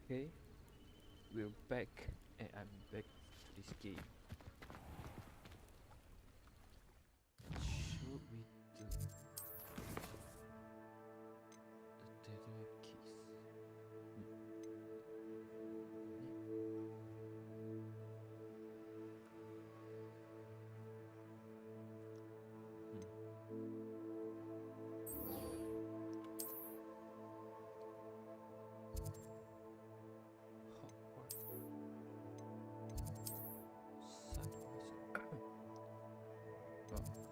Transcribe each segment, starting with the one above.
Okay, we're back, and I'm back to this game. Should we do the tether keys? Hogwarts.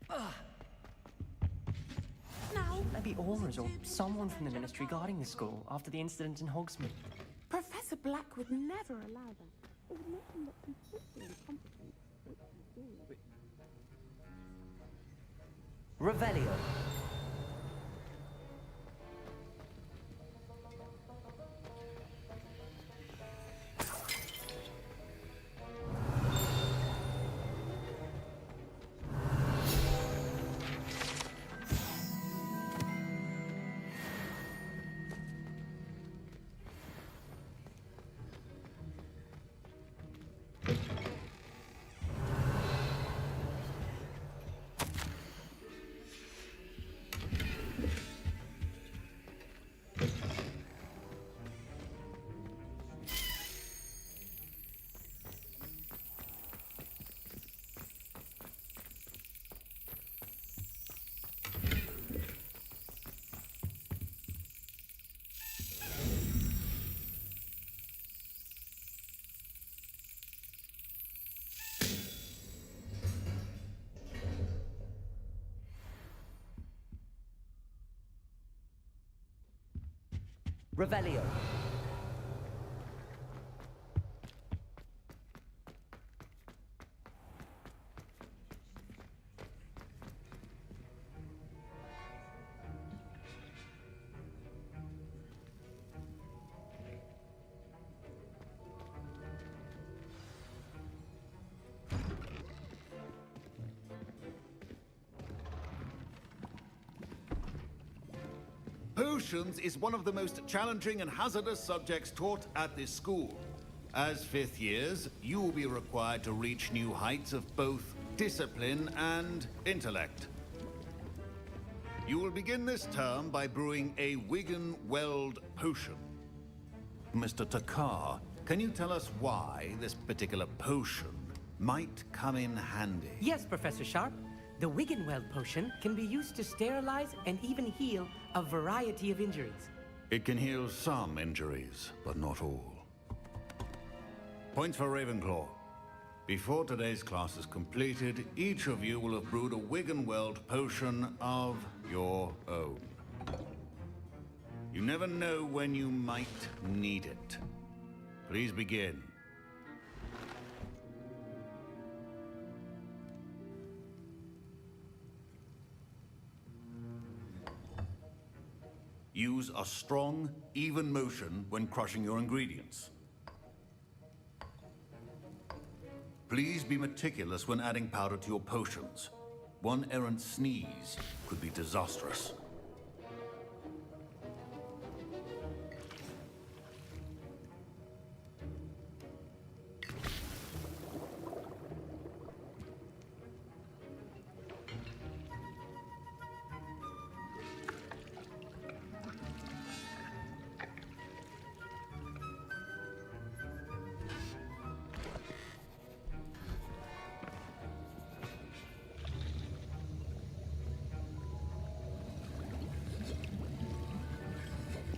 Oh. Now, Maybe Aurors or someone from the ministry guarding the school after the incident in Hogsmeade. Professor Black would never allow that. It would make him look completely incompetent. Revelio. Revelio. Potions is one of the most challenging and hazardous subjects taught at this school. As fifth years, you will be required to reach new heights of both discipline and intellect. You will begin this term by brewing a Wigan-Weld potion. Mr. Takar, can you tell us why this particular potion might come in handy? Yes, Professor Sharp. The Wiggenweld potion can be used to sterilize and even heal a variety of injuries. It can heal some injuries, but not all. Points for Ravenclaw. Before today's class is completed, each of you will have brewed a Wiggenweld potion of your own. You never know when you might need it. Please begin. Use a strong, even motion when crushing your ingredients. Please be meticulous when adding powder to your potions. One errant sneeze could be disastrous.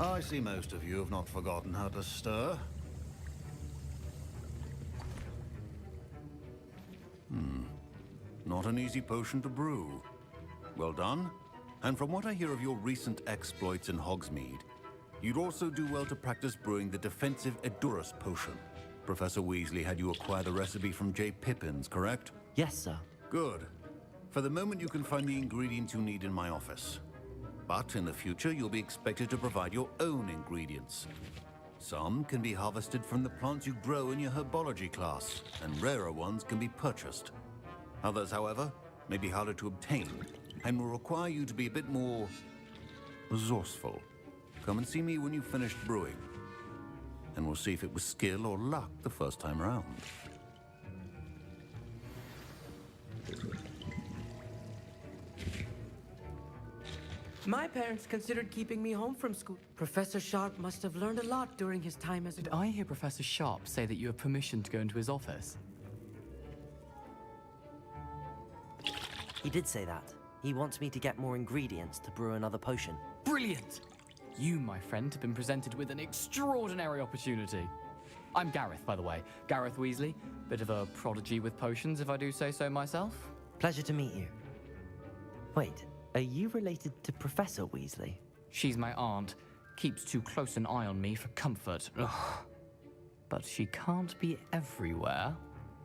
I see most of you have not forgotten how to stir. Not an easy potion to brew. Well done. And from what I hear of your recent exploits in Hogsmeade, you'd also do well to practice brewing the defensive Edurus potion. Professor Weasley had you acquire the recipe from J. Pippin's, correct? Yes, sir. Good. For the moment, you can find the ingredients you need in my office. But in the future, you'll be expected to provide your own ingredients. Some can be harvested from the plants you grow in your herbology class, and rarer ones can be purchased. Others, however, may be harder to obtain, and will require you to be a bit more resourceful. Come and see me when you've finished brewing, and we'll see if it was skill or luck the first time around. My parents considered keeping me home from school. Professor Sharp must have learned a lot during his time as a... Did I hear Professor Sharp say that you have permission to go into his office? He did say that. He wants me to get more ingredients to brew another potion. Brilliant! You, my friend, have been presented with an extraordinary opportunity. I'm Gareth, by the way. Gareth Weasley. Bit of a prodigy with potions, if I do say so myself. Pleasure to meet you. Wait, are you related to Professor Weasley? She's my aunt. Keeps too close an eye on me for comfort. Ugh. But she can't be everywhere.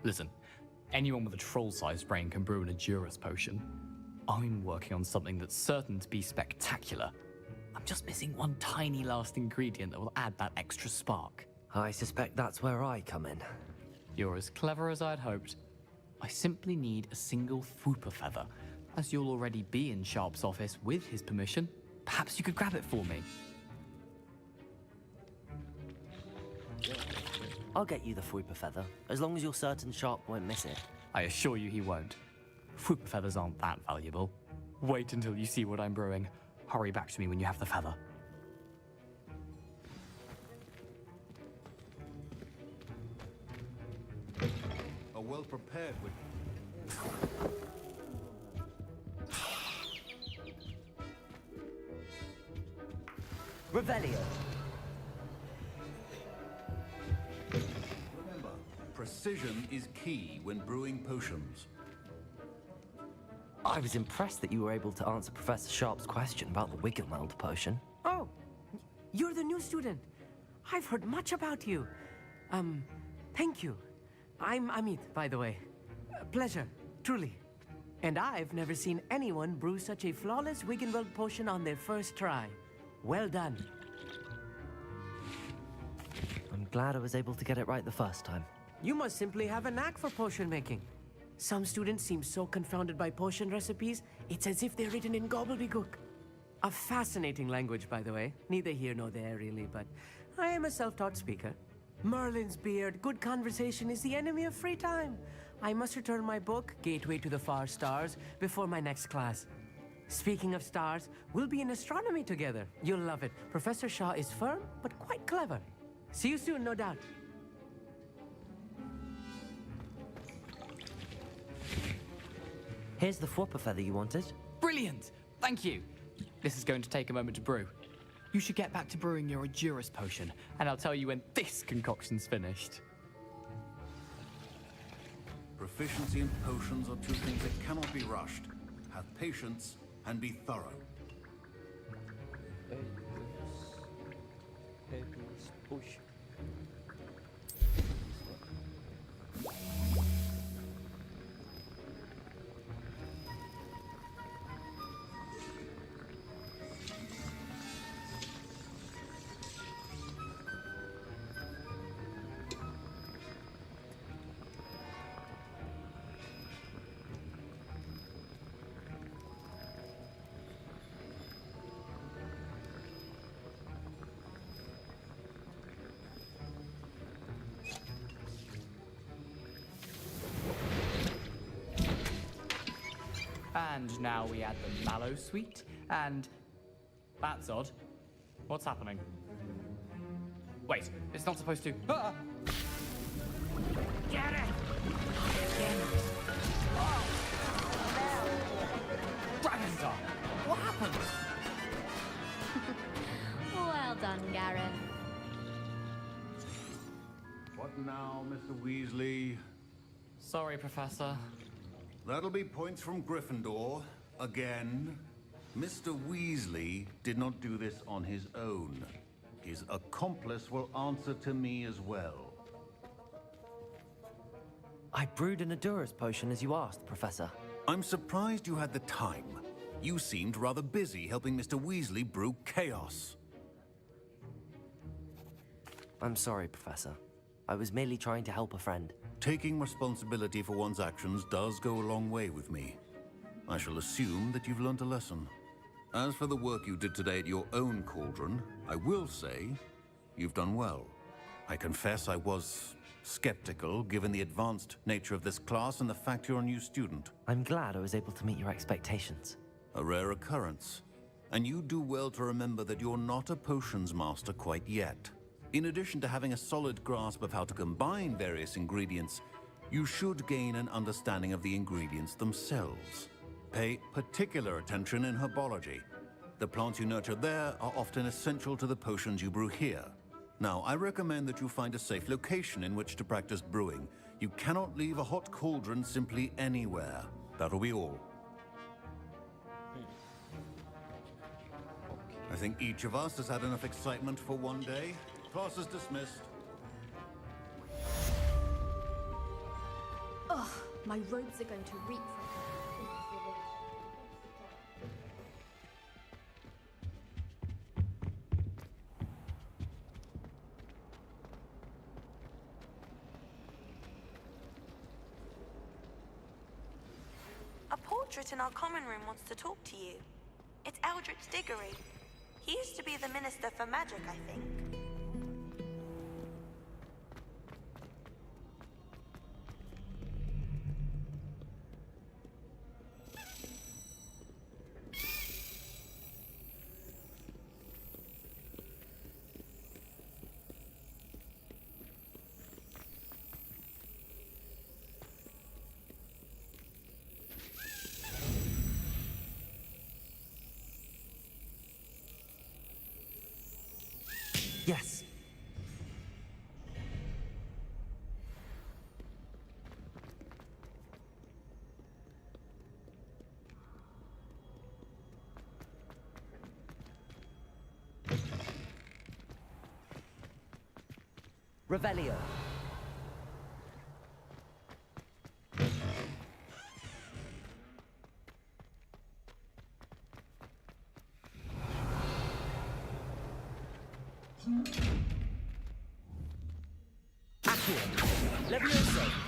Listen, anyone with a troll-sized brain can brew an Edurus potion. I'm working on something that's certain to be spectacular. I'm just missing one tiny last ingredient that will add that extra spark. I suspect that's where I come in. You're as clever as I'd hoped. I simply need a single Fwooper feather. As you'll already be in Sharp's office with his permission, perhaps you could grab it for me. I'll get you the Fwooper feather, as long as you're certain Sharp won't miss it. I assure you he won't. Fwooper feathers aren't that valuable. Wait until you see what I'm brewing. Hurry back to me when you have the feather. A well-prepared with... Revelio. Remember, precision is key when brewing potions. I was impressed that you were able to answer Professor Sharp's question about the Wiggenweld potion. Oh, you're the new student. I've heard much about you. Thank you. I'm Amit, by the way. Pleasure, truly. And I've never seen anyone brew such a flawless Wiggenweld potion on their first try. Well done. I'm glad I was able to get it right the first time. You must simply have a knack for potion making. Some students seem so confounded by potion recipes, it's as if they're written in gobbledygook. A fascinating language, by the way. Neither here nor there, really, but I am a self-taught speaker. Merlin's beard, good conversation is the enemy of free time. I must return my book, Gateway to the Far Stars, before my next class. Speaking of stars, we'll be in astronomy together. You'll love it. Professor Shaw is firm, but quite clever. See you soon, no doubt. Here's the Fwooper feather you wanted. Brilliant! Thank you! This is going to take a moment to brew. You should get back to brewing your Edurus potion, and I'll tell you when this concoction's finished. Proficiency in potions are two things that cannot be rushed. Have patience and be thorough. Edurus potion. And now we add the mallow sweet, and... That's odd. What's happening? Wait, it's not supposed to... Ah! Get it! Dragon's Eye! What happened? Well done, Gareth. What now, Mr. Weasley? Sorry, Professor. That'll be points from Gryffindor. Again. Mr. Weasley did not do this on his own. His accomplice will answer to me as well. I brewed an Adurus potion as you asked, Professor. I'm surprised you had the time. You seemed rather busy helping Mr. Weasley brew chaos. I'm sorry, Professor. I was merely trying to help a friend. Taking responsibility for one's actions does go a long way with me. I shall assume that you've learnt a lesson. As for the work you did today at your own cauldron, I will say you've done well. I confess I was skeptical, given the advanced nature of this class and the fact you're a new student. I'm glad I was able to meet your expectations. A rare occurrence. And you do well to remember that you're not a potions master quite yet. In addition to having a solid grasp of how to combine various ingredients, you should gain an understanding of the ingredients themselves. Pay particular attention in herbology. The plants you nurture there are often essential to the potions you brew here. Now, I recommend that you find a safe location in which to practice brewing. You cannot leave a hot cauldron simply anywhere. That'll be all. I think each of us has had enough excitement for one day. Class is dismissed. Ugh, my robes are going to reek from A portrait in our common room wants to talk to you. It's Eldritch Diggory. He used to be the Minister for Magic, I think. Yes. Revelio. Levioso.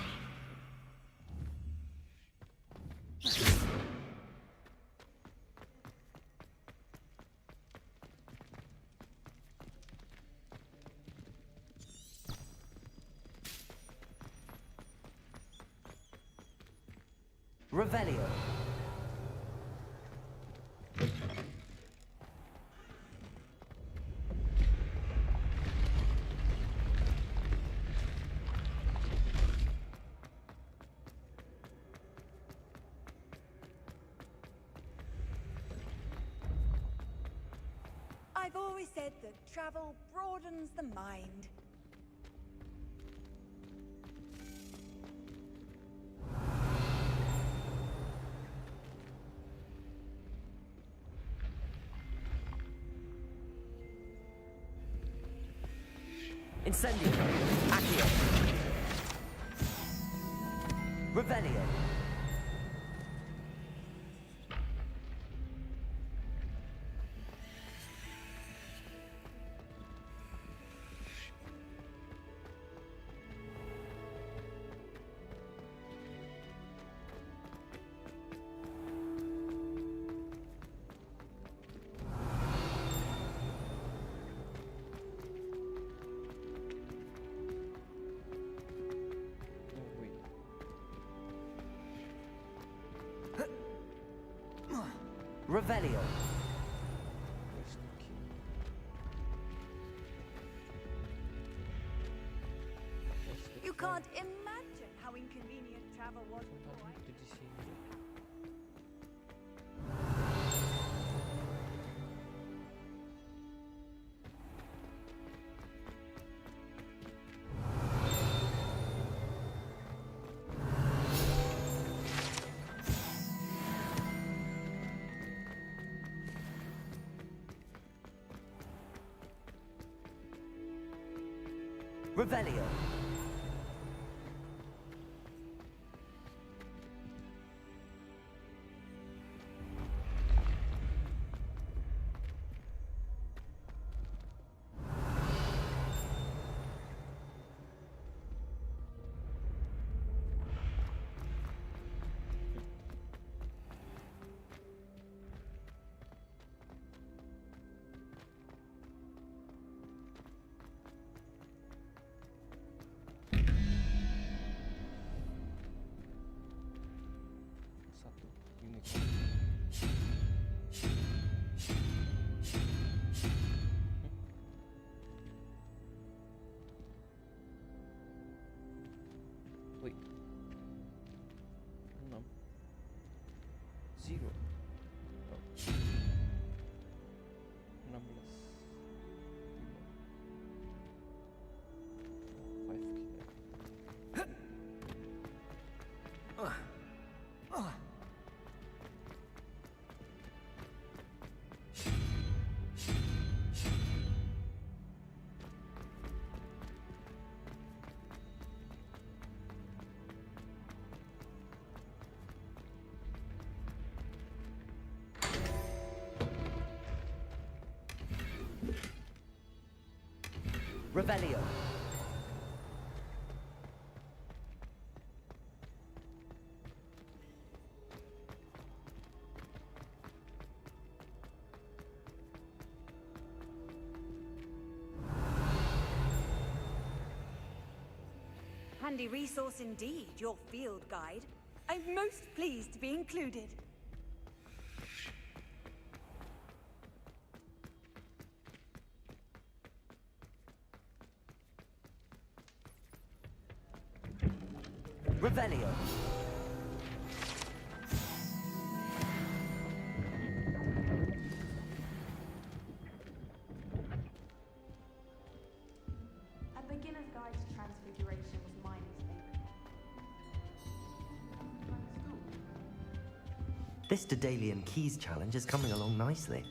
Revelio. I've always said that travel broadens the mind. Incendio. Accio. Revelio. Revelio. Where's the key? What's the You point? can't imagine how inconvenient travel was before. Did you see me? Revelio. Satu unit. Wait. 6 0 oh. 16 5 kilo. Revelio. Handy resource indeed, your field guide. I'm most pleased to be included. Revelio. A beginner's guide to transfiguration was my mistake. This Daedalian Keys challenge is coming along nicely.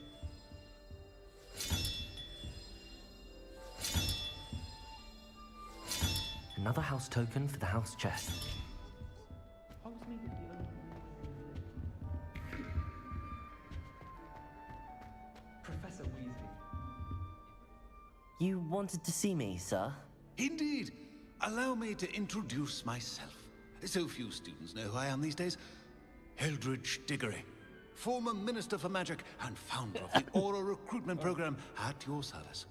Another house token for the house chest. How's me with the other? Professor Weasley. You wanted to see me, sir? Indeed. Allow me to introduce myself. So few students know who I am these days. Eldridge Diggory, former Minister for Magic and founder of the Aura recruitment program at your service.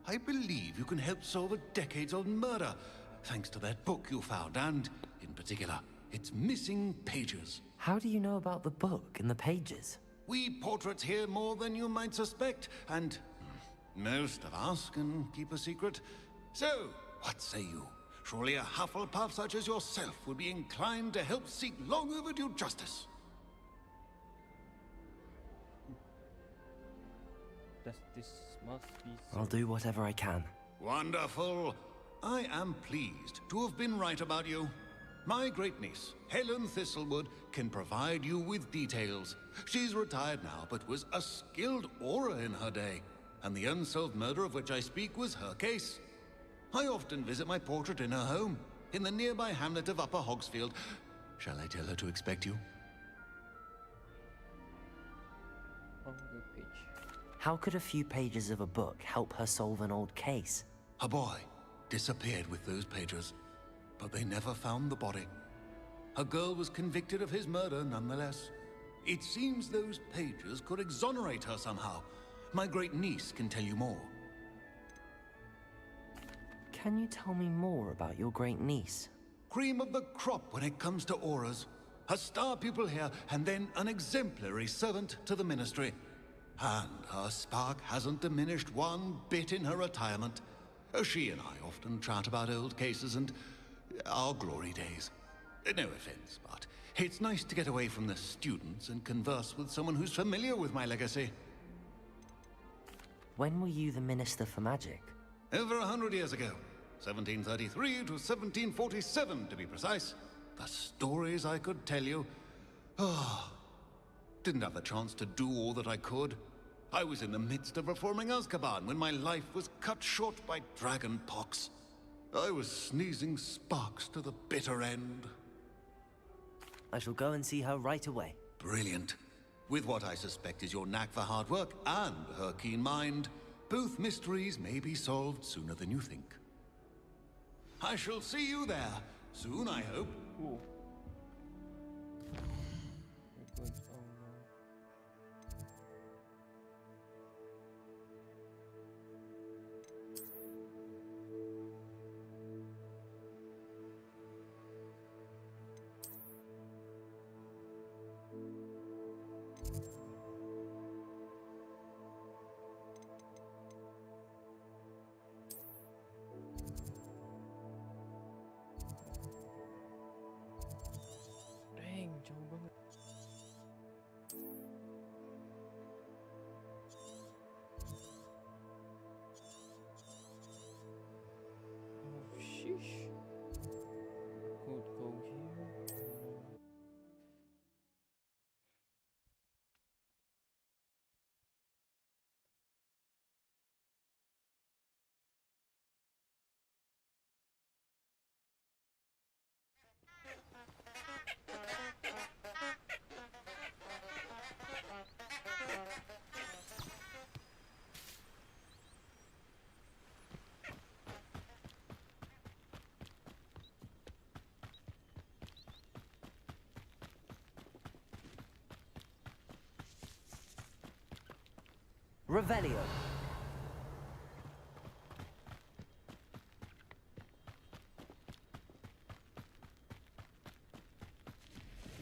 I believe you can help solve a decades-old murder, thanks to that book you found, and, in particular, its missing pages. How do you know about the book and the pages? We portraits hear more than you might suspect, and most of us can keep a secret. So, what say you? Surely a Hufflepuff such as yourself would be inclined to help seek long overdue justice. This must be I'll do whatever I can. Wonderful. I am pleased to have been right about you. My great niece, Helen Thistlewood, can provide you with details. She's retired now, but was a skilled aura in her day. And the unsolved murder of which I speak was her case. I often visit my portrait in her home, in the nearby hamlet of Upper Hogsfield. Shall I tell her to expect you? on the page. How could a few pages of a book help her solve an old case? A boy disappeared with those pages, but they never found the body. A girl was convicted of his murder nonetheless. It seems those pages could exonerate her somehow. My great niece can tell you more. Can you tell me more about your great niece? Cream of the crop when it comes to auras. A star pupil here, and then an exemplary servant to the ministry. And her spark hasn't diminished one bit in her retirement. She and I often chat about old cases and our glory days. No offense, but it's nice to get away from the students and converse with someone who's familiar with my legacy. When were you the Minister for Magic? Over 100 years ago. 1733 to 1747, to be precise. The stories I could tell you. Oh, didn't have the chance to do all that I could. I was in the midst of reforming Azkaban when my life was cut short by dragon pox. I was sneezing sparks to the bitter end. I shall go and see her right away. Brilliant. With what I suspect is your knack for hard work and her keen mind, both mysteries may be solved sooner than you think. I shall see you there soon, I hope. Wow. Dang, jauh banget. Oh, sheesh. Could go here. Revelio.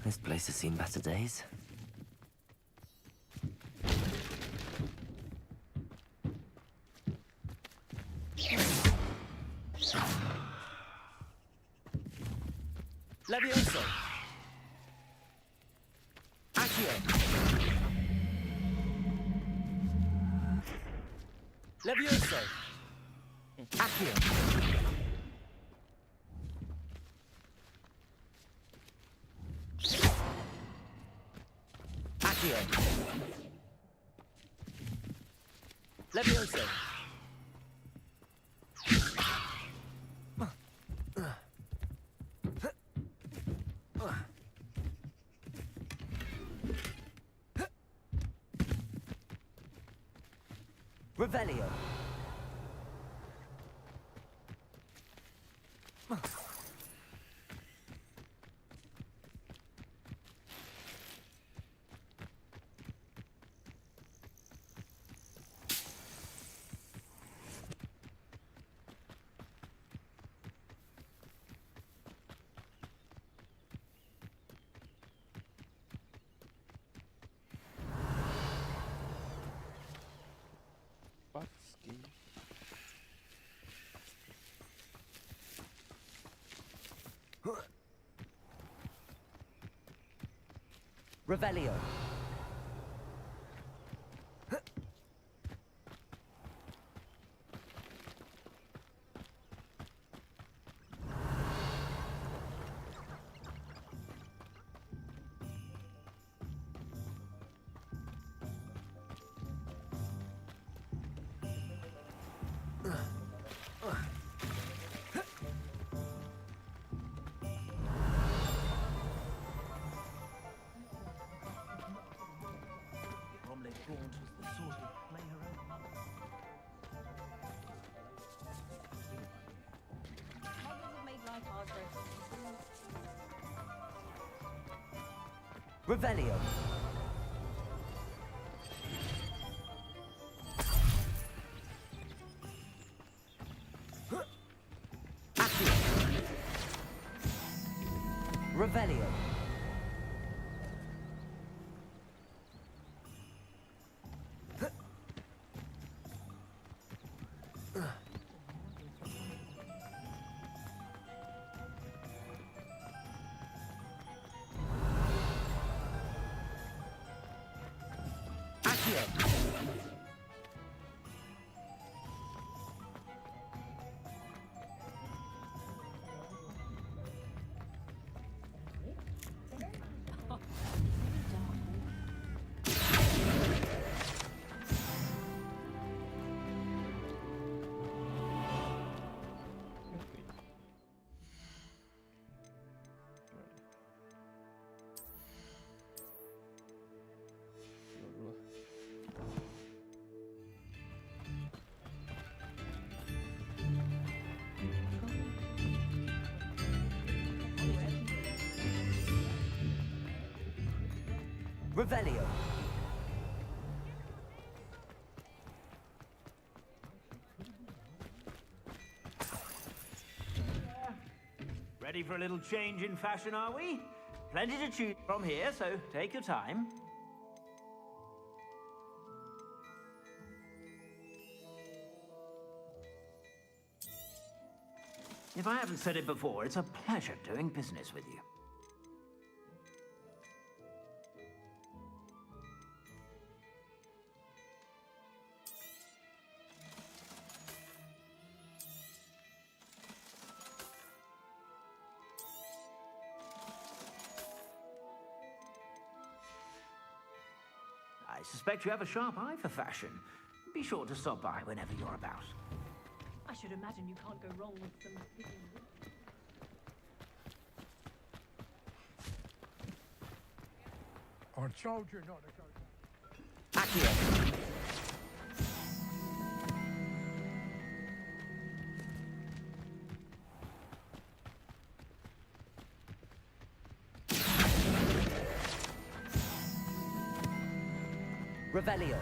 This place has seen better days. Levioso. Accio. Levioso. Accio. Accio. Levioso. Revelio. Patski. Revelio. Revelio. Accio. Revelio. Revelio. Ready for a little change in fashion, are we? Plenty to choose from here, so take your time. If I haven't said it before, it's a pleasure doing business with you. I suspect you have a sharp eye for fashion. Be sure to stop by whenever you're about. I should imagine you can't go wrong with some fitting. I told you not to go. Accio. Revelio.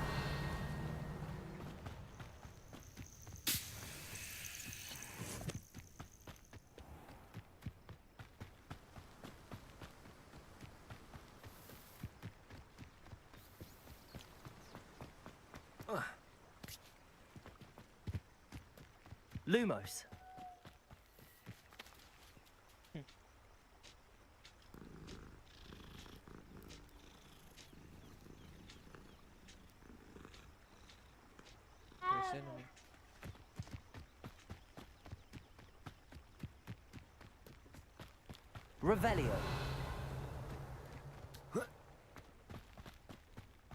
Lumos. There's enemy. Revelio.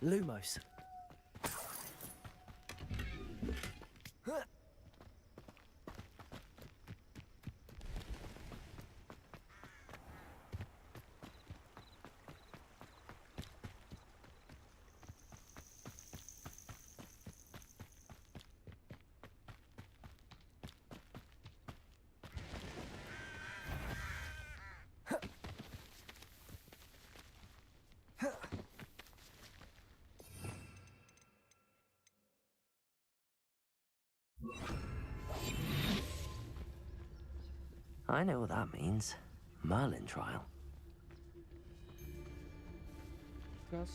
Lumos. I know what that means. Merlin trial. Cast.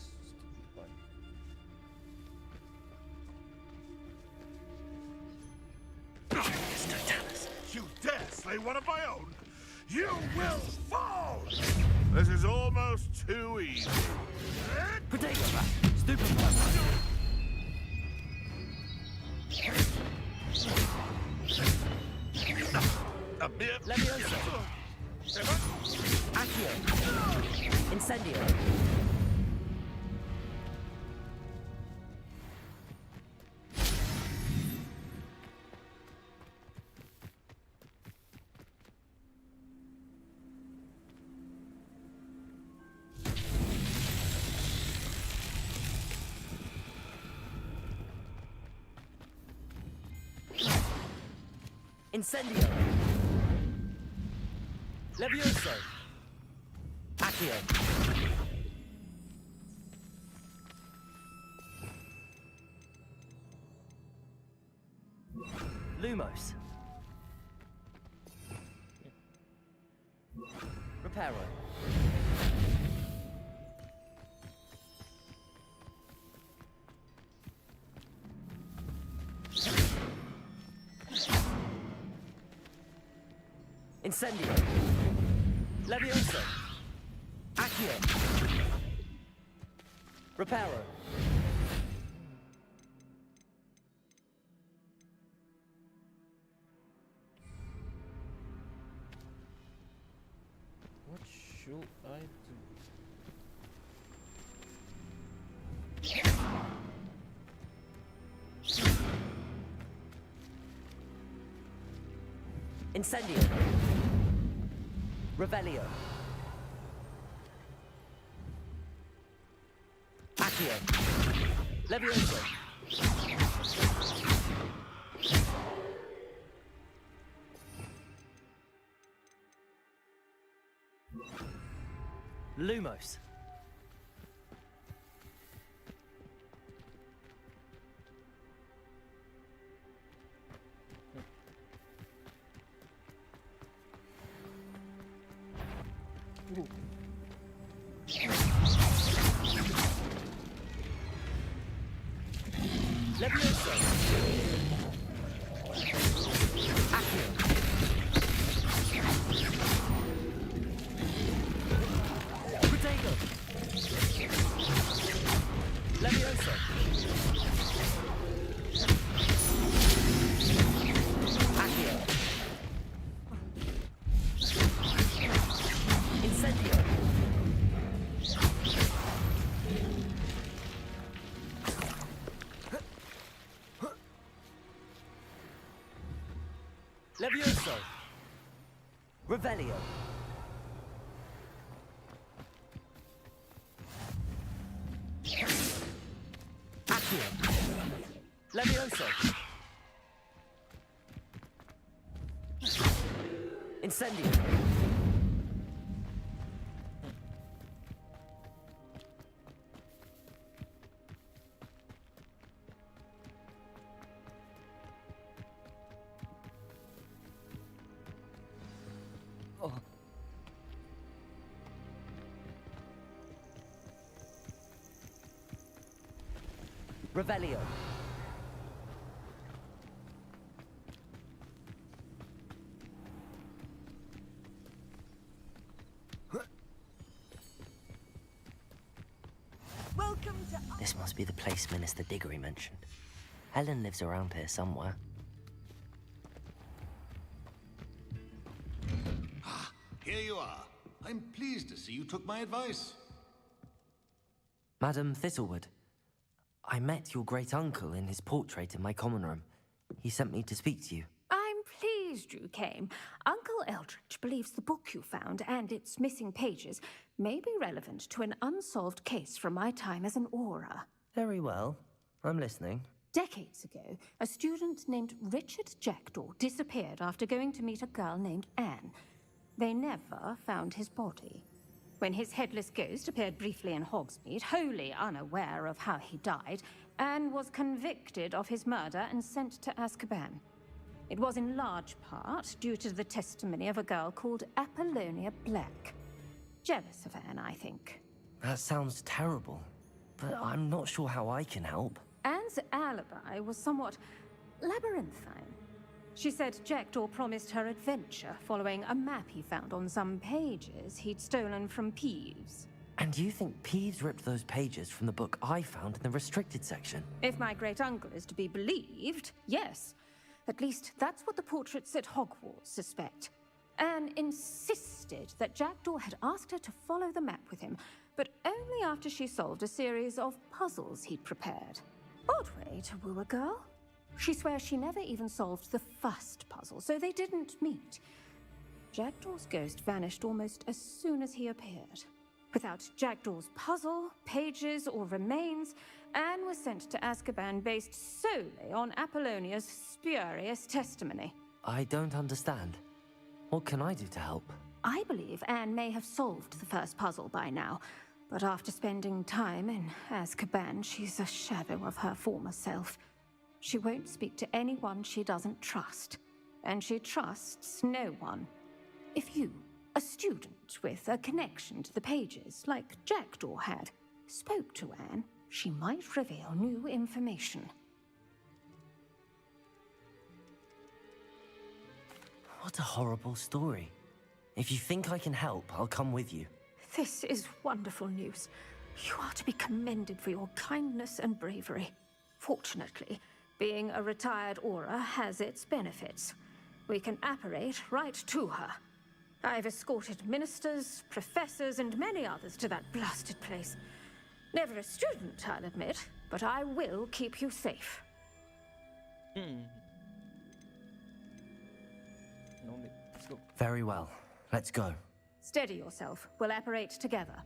You dare slay one of my own? You will fall! This is almost too easy. Potato back. Stupid purpose. A mere Levioso. Accio. Incendio. Incendio. Levioso. Accio. Lumos. Reparo. Incendio. Levioso. Accio. Reparo. What should I do? Incendio. Revelio. Accio. Levioso. Lumos. Levioso. Accio. Protego. Levioso. Accio. Incendio. Levioso. Revelio. Accio. Levioso. Incendio. Revelio. Welcome to... This must be the place Minister Diggory mentioned. Helen lives around here somewhere. Here you are. I'm pleased to see you took my advice. Madam Thistlewood, I met your great-uncle in his portrait in my common room. He sent me to speak to you. I'm pleased you came. Uncle Eldritch believes the book you found and its missing pages may be relevant to an unsolved case from my time as an aura. Very well. I'm listening. Decades ago, a student named Richard Jackdaw disappeared after going to meet a girl named Anne. They never found his body. When his headless ghost appeared briefly in Hogsmeade, wholly unaware of how he died, Anne was convicted of his murder and sent to Azkaban. It was in large part due to the testimony of a girl called Apollonia Black. Jealous of Anne, I think. That sounds terrible, but I'm not sure how I can help. Anne's alibi was somewhat labyrinthine. She said Jackdaw promised her adventure following a map he found on some pages he'd stolen from Peeves. And you think Peeves ripped those pages from the book I found in the restricted section? If my great-uncle is to be believed, yes. At least that's what the portraits at Hogwarts suspect. Anne insisted that Jackdaw had asked her to follow the map with him, but only after she solved a series of puzzles he'd prepared. Odd way to woo a girl. She swears she never even solved the first puzzle, so they didn't meet. Jackdaw's ghost vanished almost as soon as he appeared. Without Jackdaw's puzzle, pages, or remains, Anne was sent to Azkaban based solely on Apollonia's spurious testimony. I don't understand. What can I do to help? I believe Anne may have solved the first puzzle by now, but after spending time in Azkaban, she's a shadow of her former self. She won't speak to anyone she doesn't trust, and she trusts no one. If you, a student with a connection to the pages, like Jackdaw had, spoke to Anne, she might reveal new information. What a horrible story. If you think I can help, I'll come with you. This is wonderful news. You are to be commended for your kindness and bravery. Fortunately, being a retired aura has its benefits. We can apparate right to her. I've escorted ministers, professors, and many others to that blasted place. Never a student, I'll admit, but I will keep you safe. Let's go. Very well. Let's go. Steady yourself. We'll apparate together.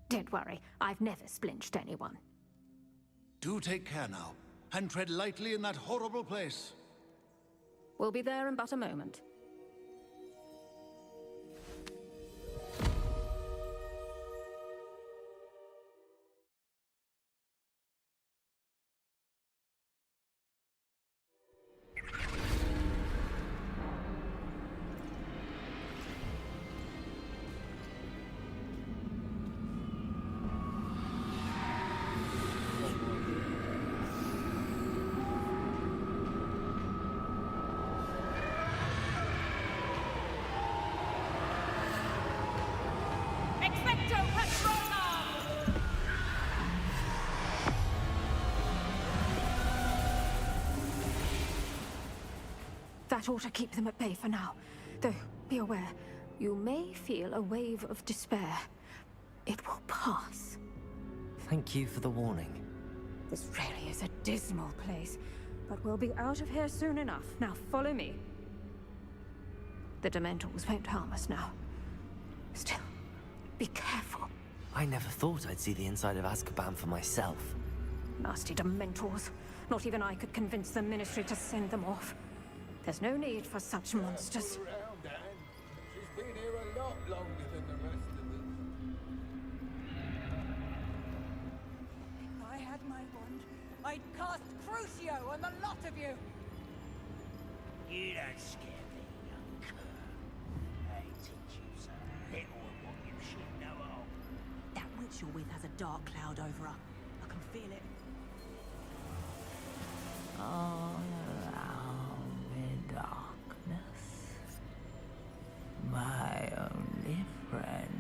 Don't worry, I've never splinched anyone. Do take care now, and tread lightly in that horrible place. We'll be there in but a moment. That ought to keep them at bay for now. Though, be aware, you may feel a wave of despair. It will pass. Thank you for the warning. This really is a dismal place, but we'll be out of here soon enough. Now follow me. The Dementors won't harm us now. Still, be careful. I never thought I'd see the inside of Azkaban for myself. Nasty Dementors. Not even I could convince the Ministry to send them off. There's no need for such monsters. Around, Anne. She's been here a lot longer than the rest of them. If I had my wand, I'd cast Crucio on the lot of you! You don't scare me, young cur. I teach you so little of what you should know of. That witch you're with has a dark cloud over her. I can feel it. All around me darkness, my only friend,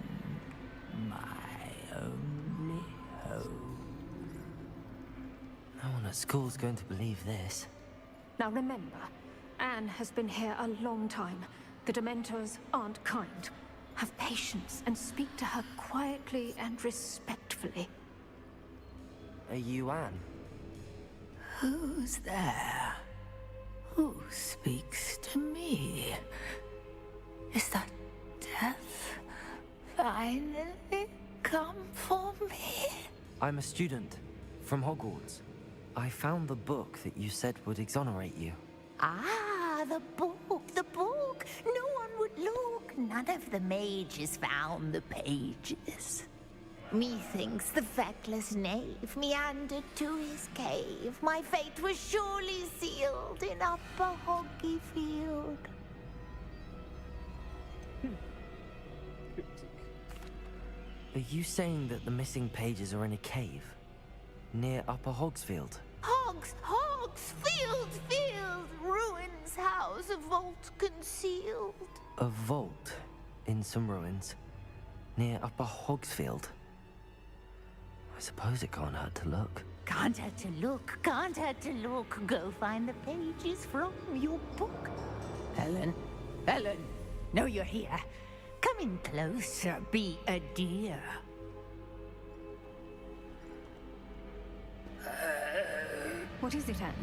my only hope. No one at school's going to believe this. Now remember, Anne has been here a long time. The Dementors aren't kind. Have patience and speak to her quietly and respectfully. Are you Anne? Who's there? Who speaks to me? Is that death finally come for me? I'm a student from Hogwarts. I found the book that you said would exonerate you. Ah, the book, the book. No one would look. None of the mages found the pages. Methinks the feckless knave meandered to his cave. My fate was surely sealed in Upper Hoggyfield. Are you saying that the missing pages are in a cave? Near Upper Hogsfield? Hogsfield, ruins house, a vault concealed. A vault in some ruins near Upper Hogsfield. I suppose it can't hurt to look. Can't hurt to look, can't hurt to look. Go find the pages from your book. Helen, know you're here. Come in closer, be a dear. What is it, Anne?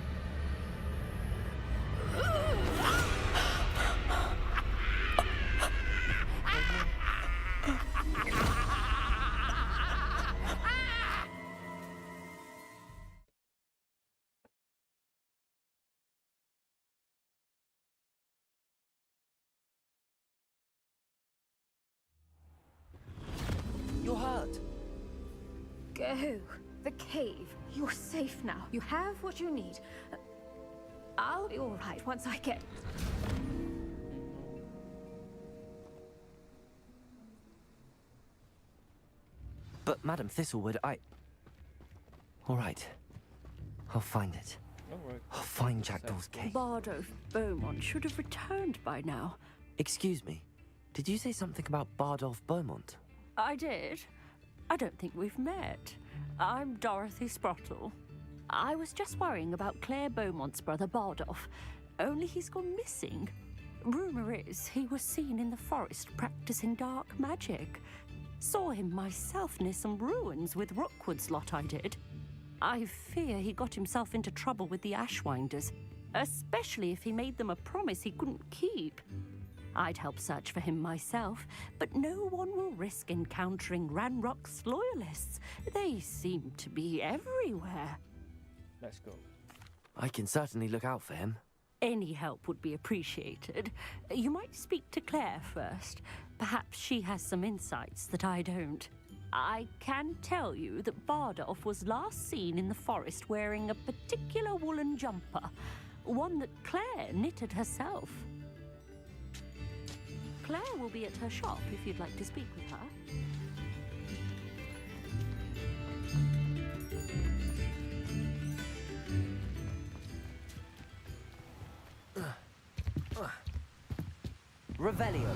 You're hurt. Go. The cave. You're safe now. You have what you need. I'll be all right once I get... But Madam Thistlewood, All right. I'll find it. I'll find Jackdaw's cave. Bardolph Beaumont should have returned by now. Excuse me. Did you say something about Bardolph Beaumont? I did. I don't think we've met. I'm Dorothy Sprottle. I was just worrying about Claire Beaumont's brother Bardolph, only he's gone missing. Rumour is he was seen in the forest practicing dark magic. Saw him myself near some ruins with Rookwood's lot I did. I fear he got himself into trouble with the Ashwinders, especially if he made them a promise he couldn't keep. I'd help search for him myself, but no one will risk encountering Ranrock's loyalists. They seem to be everywhere. Let's go. I can certainly look out for him. Any help would be appreciated. You might speak to Claire first. Perhaps she has some insights that I don't. I can tell you that Bardolph was last seen in the forest wearing a particular woolen jumper, one that Claire knitted herself. Claire will be at her shop if you'd like to speak with her. Revelio.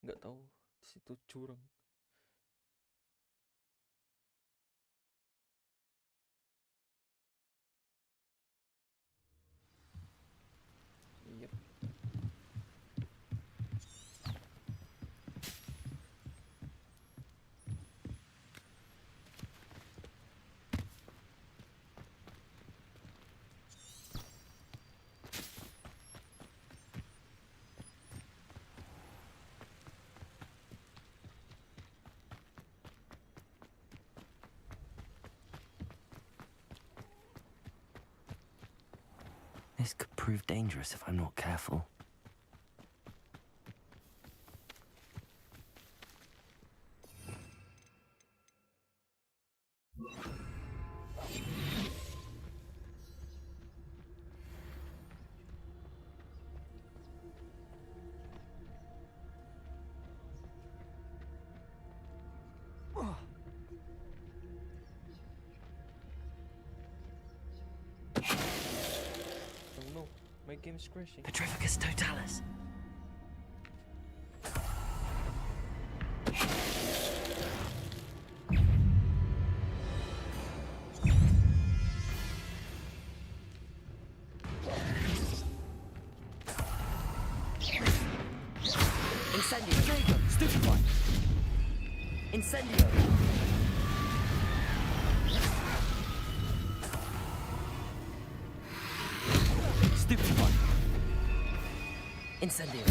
Nggak tahu di situ curang. Yep. This could prove dangerous if I'm not careful. Oh no, my game is crashing. Petrificus totalis. Incendio. Stupefy. Incendio. Stupefy. Incendio.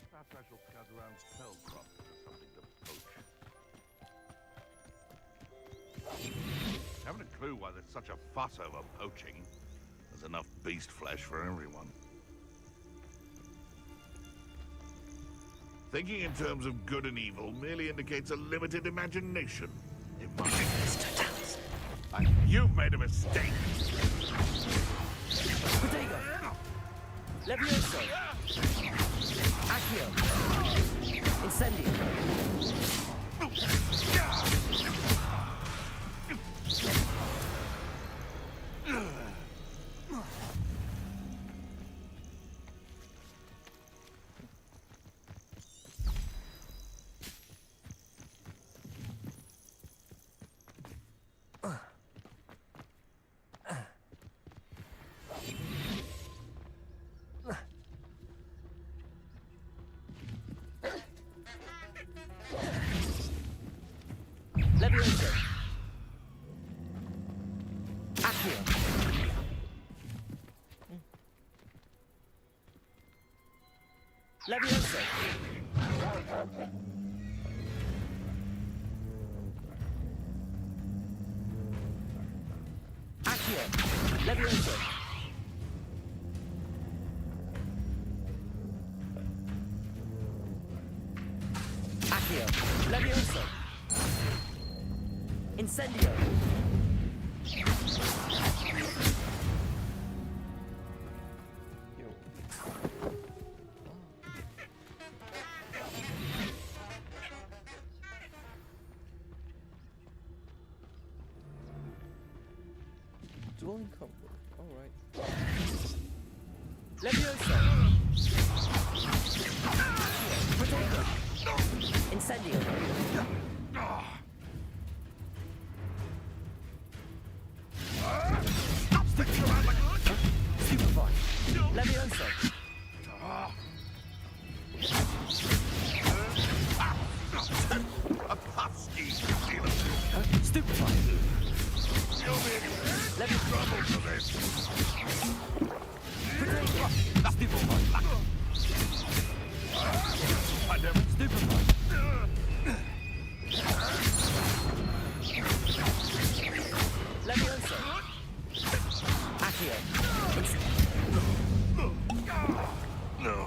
Perhaps I shall scout around Spellcroft for something to poach. Haven't a clue why there's such a fuss over poaching. There's enough beast flesh for everyone. Thinking in terms of good and evil merely indicates a limited imagination. You've made a mistake. Protego. Levioso. Accio. Incendio. Levioso. Accio. Levioso. Accio. Levioso. Accio. Levioso. Incendio. Dwelling comfort. Alright. Levioso. Protego. Incendio. Stupefy. Levioso. A pusky. Stupefy. Let me trouble for this. Protego. Stupefy. I never Stupefy. Levioso. Accio. No.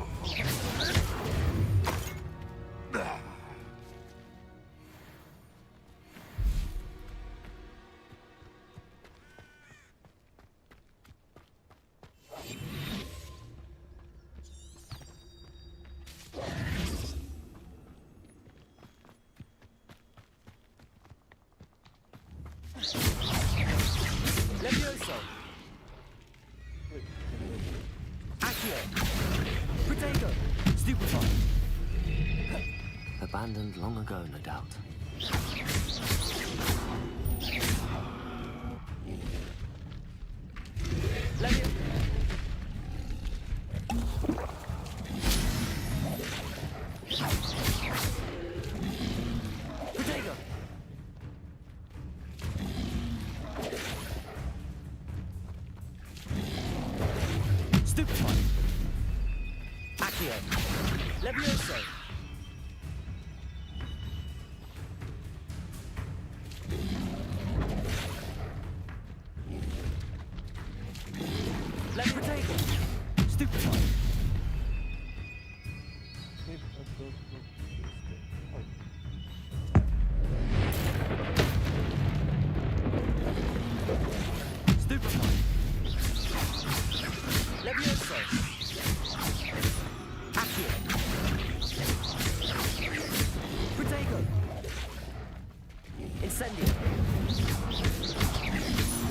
Levioso. Accio. Protego. Stupefy. Abandoned long ago, no doubt. Levio. Protego. Stupefy. Accio. Levioso. Protego. Stupefy. Stupefy. Levioso. Accio. Protego. Incendio.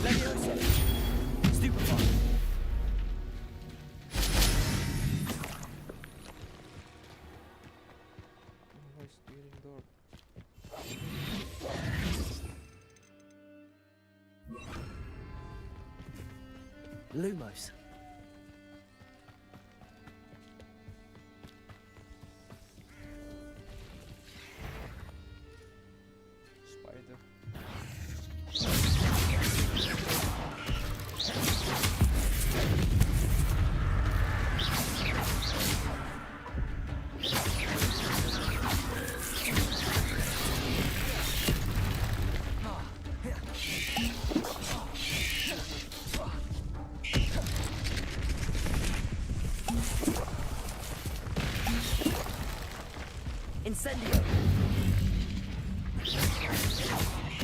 Levioso. Stupefy. Lumos. Spider. Incendio.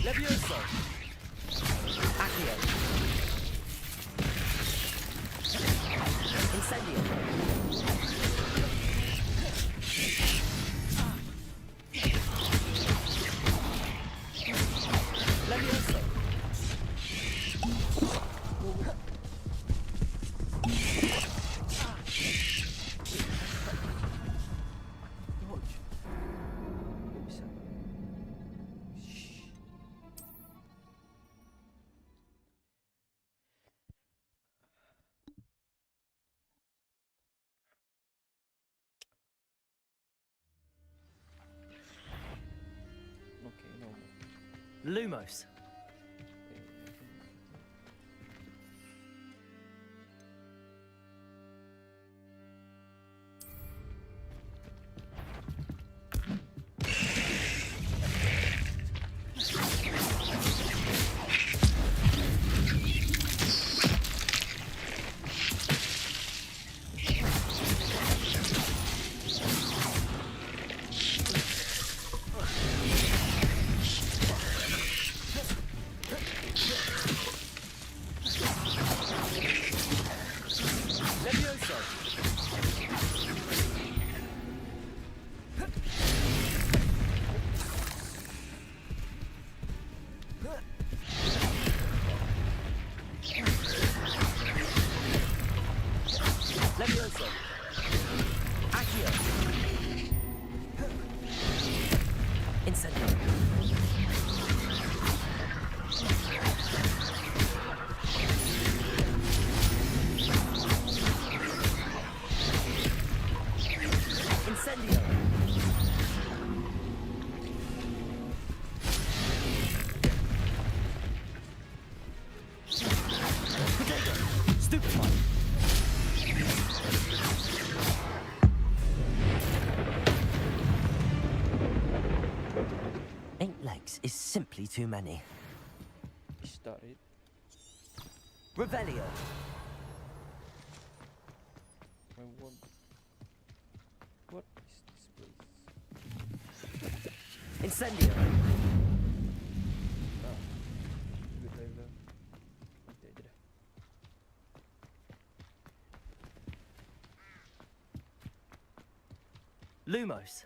Levioso. Accio. Incendio. Levioso. Okay, no more. Lumos. Levioso. Levioso. Accio. Incendio. Incendio. Protego. Stupefy. Is simply too many. Is that it? Revelio. I want... What is this place? Incendio. Ah, good idea. Lumos.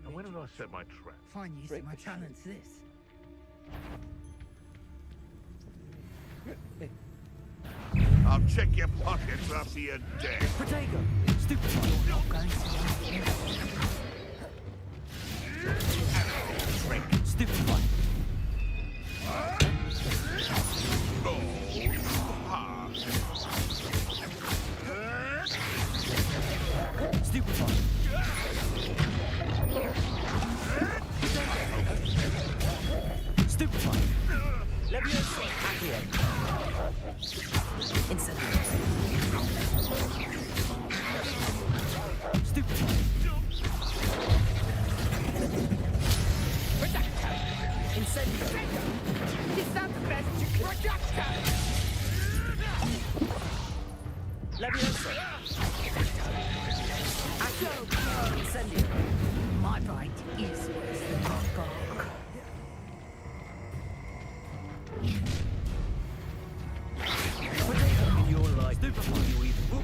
And when did I set my trap? Fine use of my talents, this. I'll check your pockets after you're dead. Protego! Stupid. You're not going to Drink. Stupid one. Stupid one. Stupid one. Leviosa. Accio. Incendio. Stupid one. Reducto. Incendio. Is that the best you can? Reducto. Leviosa. Accio. Incendio. My bite is worse than my bark. Your life. Stupid one, you evil.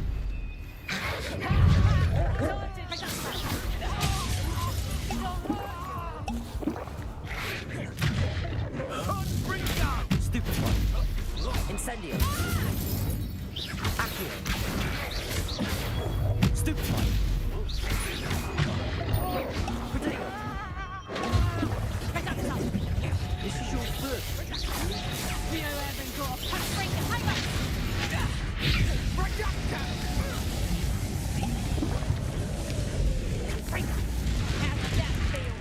Stupid one. Incendio. Accio. Stupid one. Potato. This is your first. You haven't got a paprika, hebat! How does that feel?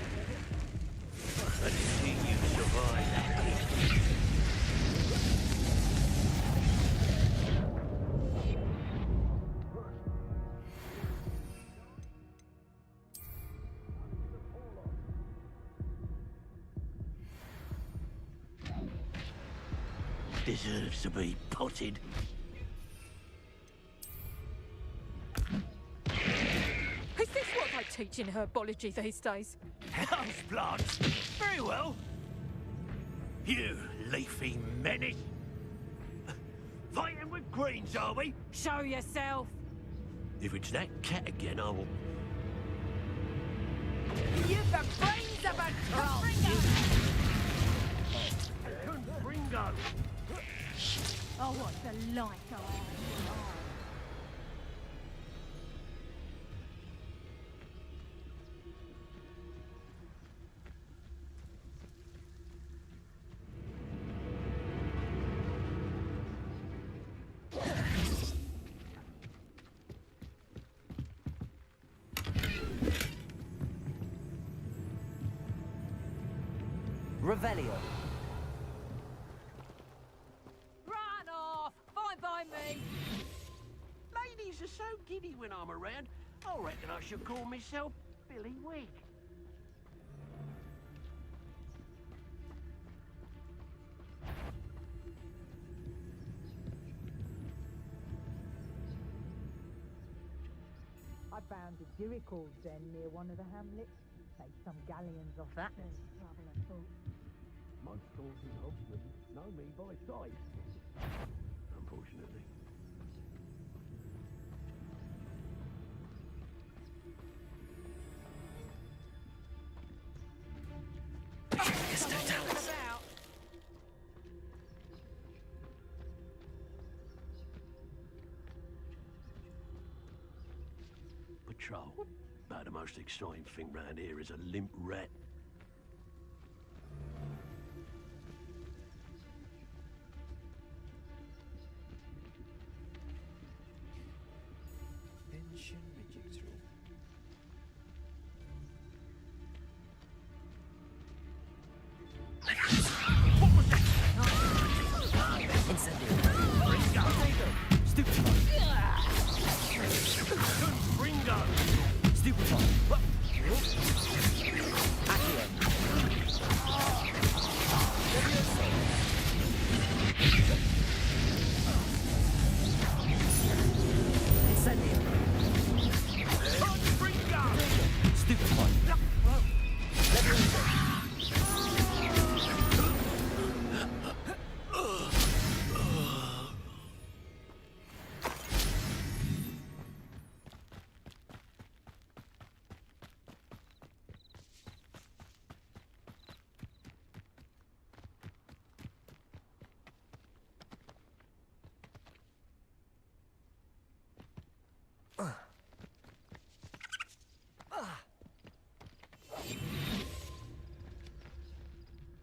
Let's see you survive that. Deserves to be potted. Is this what they teach in herbology these days? House plants. Very well. You leafy menace. Fighting with greens, are we? Show yourself! If it's that cat again, I will. You've the brains of a troll! Confringo! Oh, what the like are Revelio. Run off! Fine by me! Ladies are so giddy when I'm around. I reckon I should call myself Billy Wig. I found a Jericho's den near one of the hamlets. Made some galleons off that. Most schools in Hogston know me by sight. Unfortunately. Patrol. About the most exciting thing round here is a limp rat. Stupid one.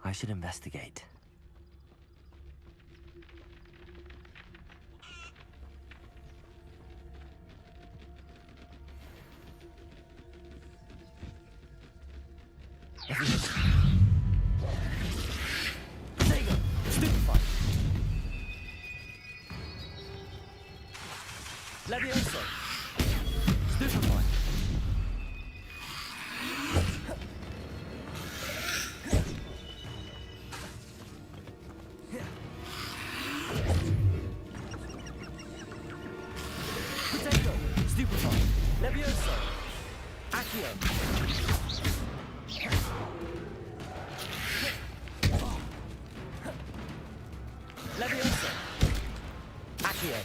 I should investigate. Stupefy. Levioso. Stupefy. Potato. Stupefy. Levioso. Accio. Levioso. Accio.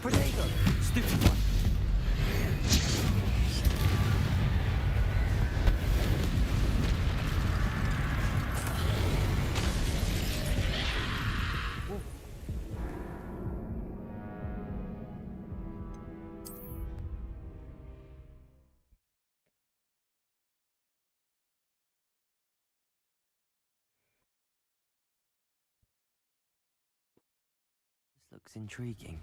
Potato. Stupefy. This looks intriguing.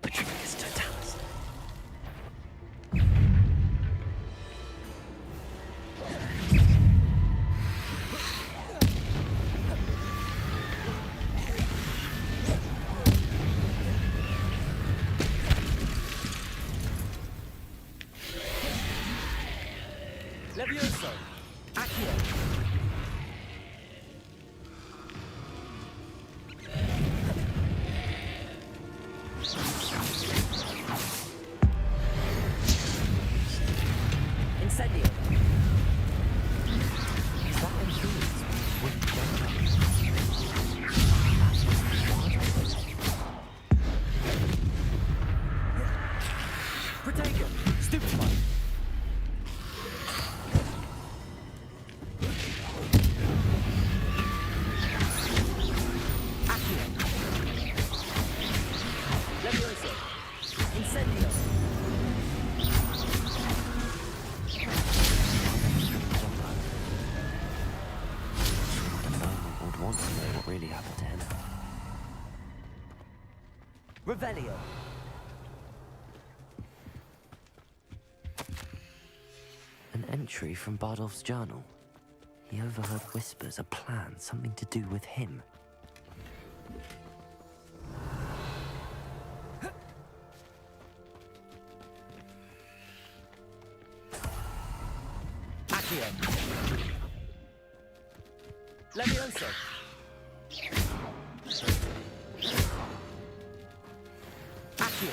Patricius Totalis. Levioso. Accio. Incendio. Is that influence with Protego. Stupefy. Accio. Levioso. Incendio. would want to know what really happened to him. Revelio. An entry from Bardolph's journal. He overheard whispers, a plan, something to do with him. Accio. Levioso. Accio.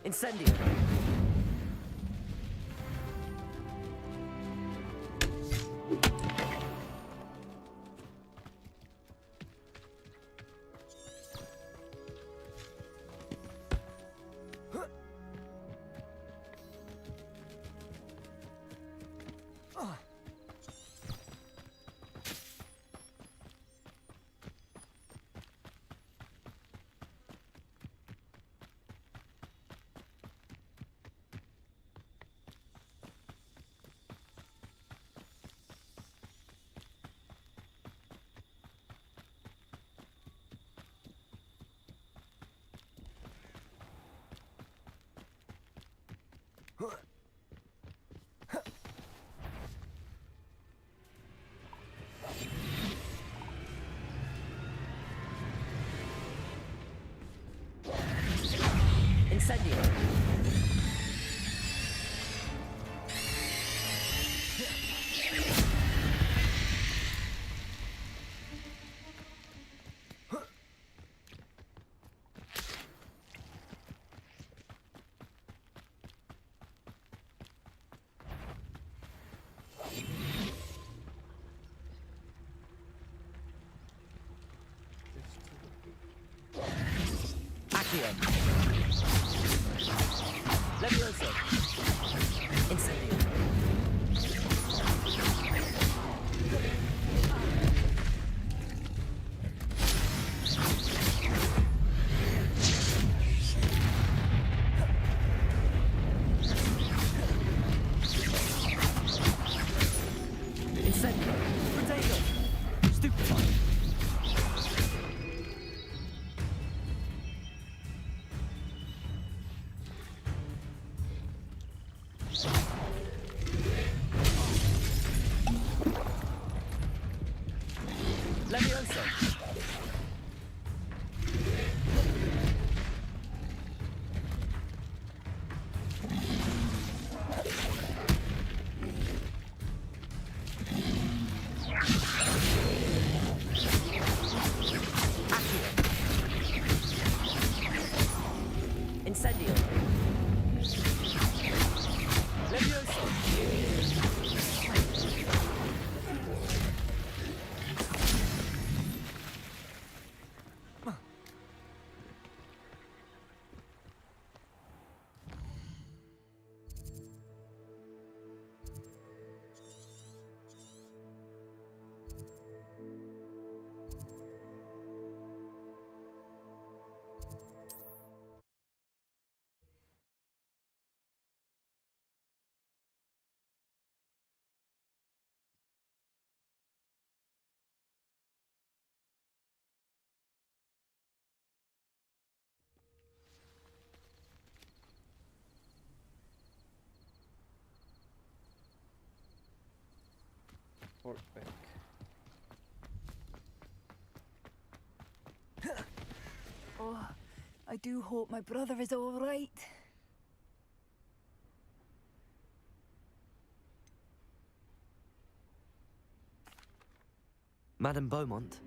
Incendio. Incendio. Accio. Levioso. Incendio. Levioso! Incendio! Levioso! Or back. Oh, I do hope my brother is all right. Madame Beaumont,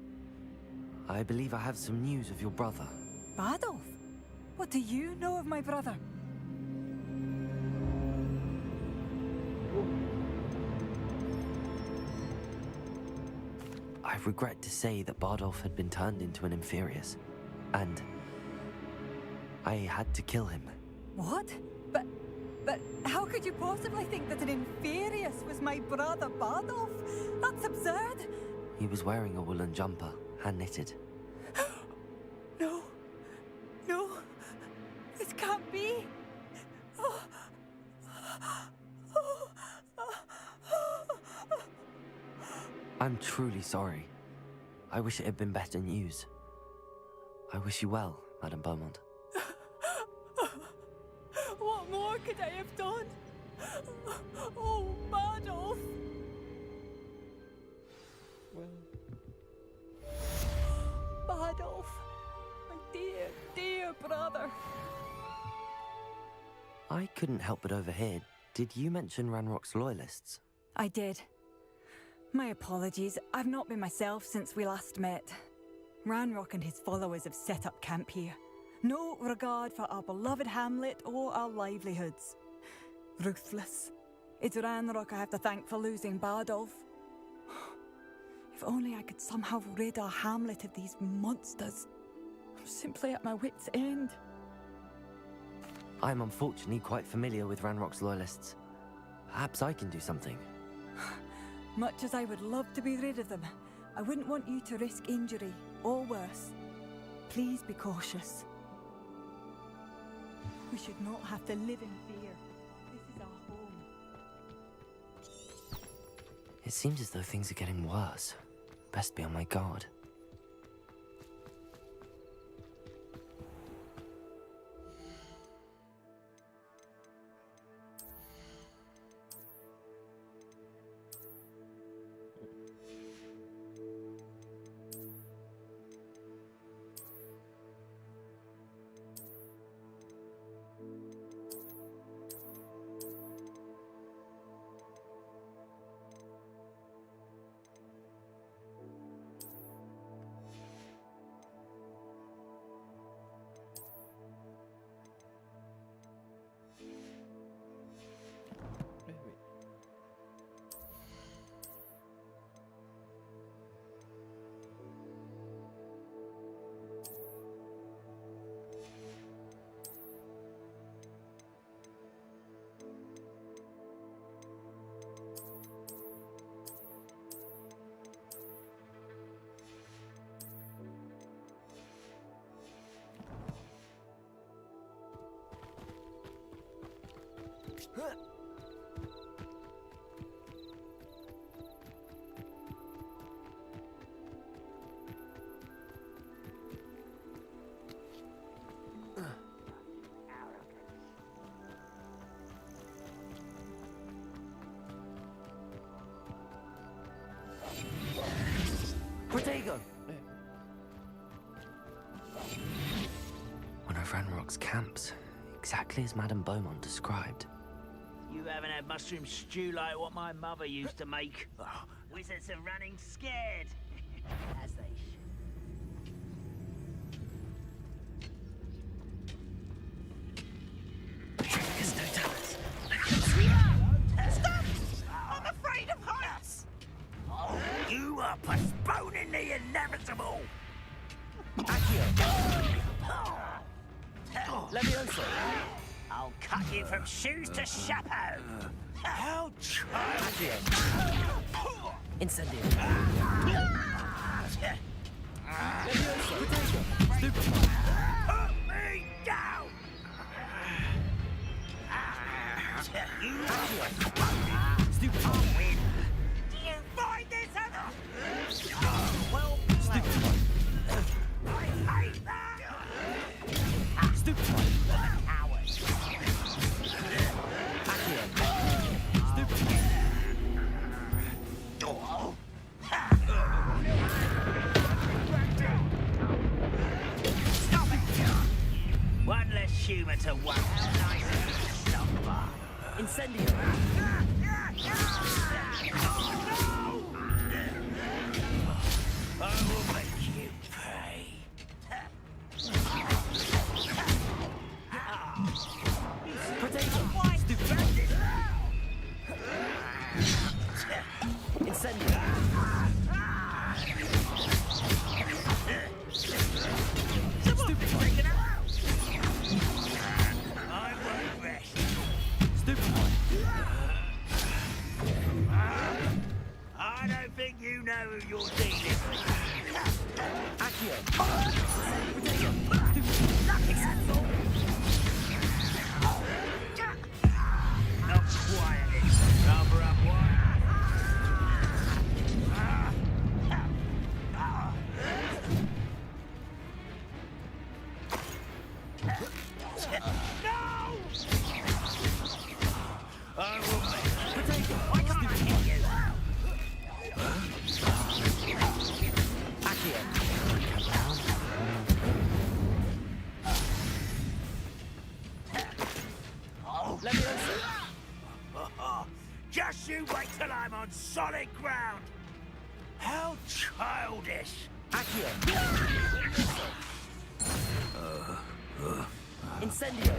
I believe I have some news of your brother. Adolf? What do you know of my brother? I regret to say that Bardolph had been turned into an Inferius, and I had to kill him. What? But how could you possibly think that an Inferius was my brother Bardolph? That's absurd! He was wearing a woolen jumper, hand-knitted. No. No. This can't be. Oh. I'm truly sorry. I wish it had been better news. I wish you well, Madame Beaumont. What more could I have done? Oh, Bardolph! Bardolph, my dear, dear brother. I couldn't help but overhear. Did you mention Ranrock's loyalists? I did. My apologies. I've not been myself since we last met. Ranrock and his followers have set up camp here. No regard for our beloved hamlet or our livelihoods. Ruthless. It's Ranrock I have to thank for losing Bardolph. If only I could somehow rid our hamlet of these monsters. I'm simply at my wit's end. I'm unfortunately quite familiar with Ranrock's loyalists. Perhaps I can do something. Much as I would love to be rid of them, I wouldn't want you to risk injury, or worse. Please be cautious. We should not have to live in fear. This is our home. It seems as though things are getting worse. Best be on my guard. Protego! One of Ranrock's camps, exactly as Madame Beaumont described. You haven't had mushroom stew like what my mother used to make. Oh, wizards are running scared. As they should. Stop! I'm afraid of heights! You are postponing the inevitable! Levioso! I'll cut you from shoes to chapeau! How Accio! Incendio! Levioso! Protego! Stupefy! Put me down! Stupefy! Win! Do you find this other? Well, Stupefy! I hate that! Stupefy! Cowards! Accio! Stupefy! Stop it! One less humour to one. How nice of you to stop by. Incendio! I will make you pay. Protego! Stupefy! Incendio! Stupefy! I won't rest. Stupefy! I don't think you know who you're dealing with. Accio! Protego! Stupefy! Not quietly. Cover up one. No! I will make it. Why can't I hit you? Just you wait till I'm on solid ground. How childish. Incendio!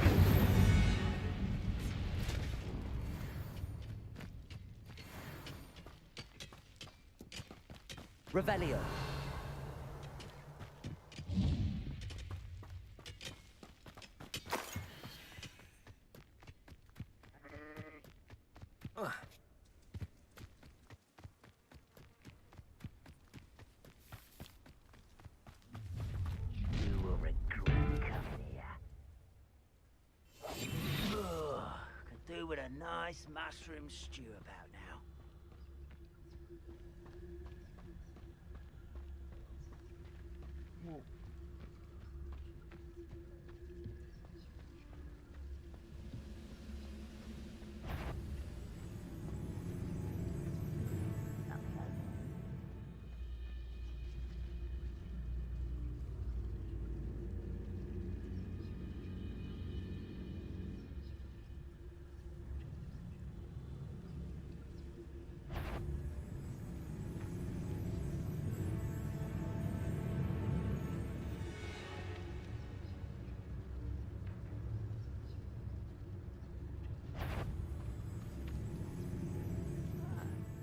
Revelio! You will regret coming here. Could do with a nice mushroom stew about now.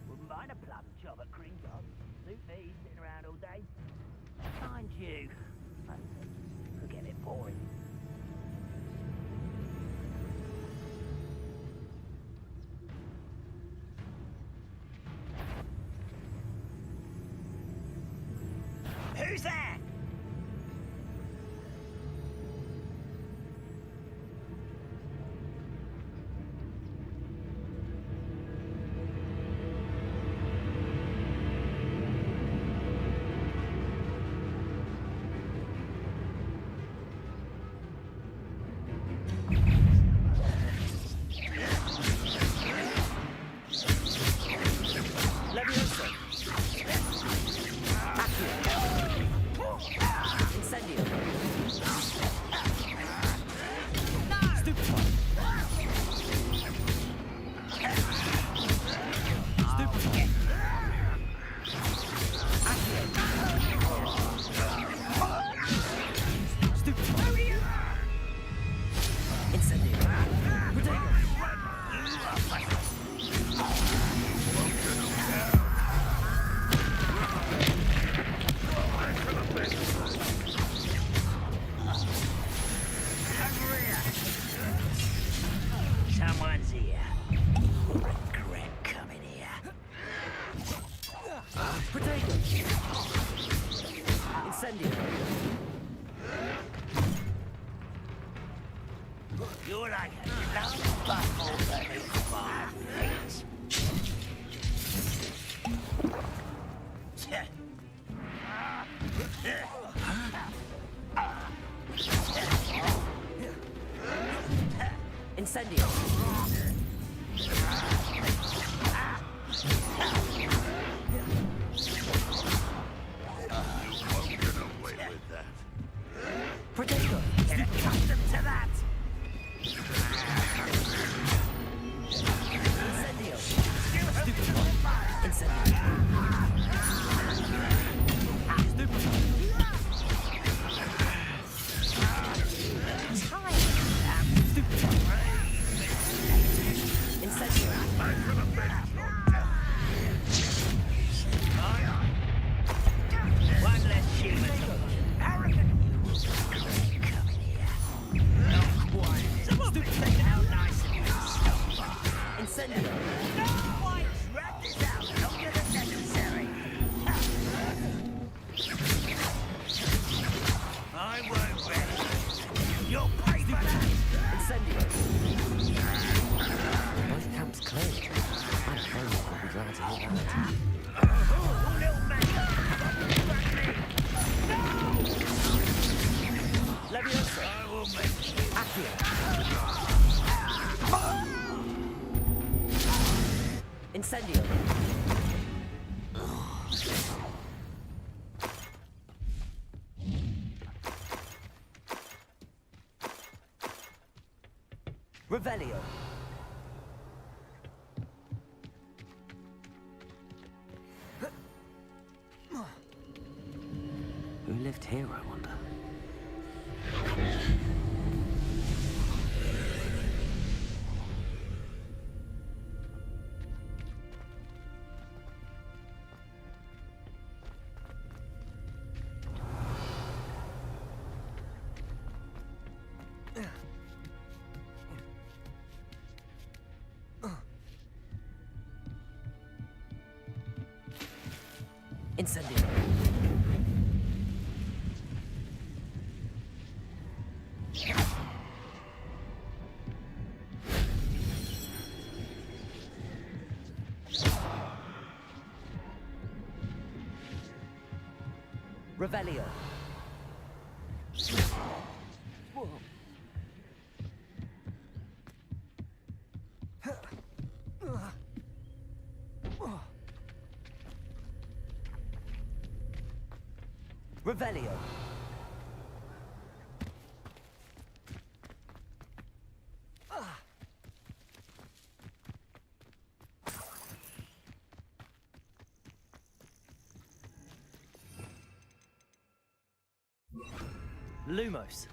Wouldn't mind a plum job at Gringotts. Suit me sitting around all day. Mind you, could get a bit boring. Who's there? Levioso! Accio! Incendio. You're like a love buckle beneath my feet. Incendio. Protector. Get accustomed to that. Incendio. Incendio. One less human. Arrogant. Come in here. Not quite. Think how nice of you to stop by. Incendio. No! Drag this out longer than necessary. I won't rest. You'll pay for that. Incendio. Both camps cleared. I'm very will be glad to hear that. Little man. Leviosa. I will make you. Accio. Incendio. Revelio. Who lived here, I wonder? Incendio. Revelio. Whoa. Revelio. Lumos.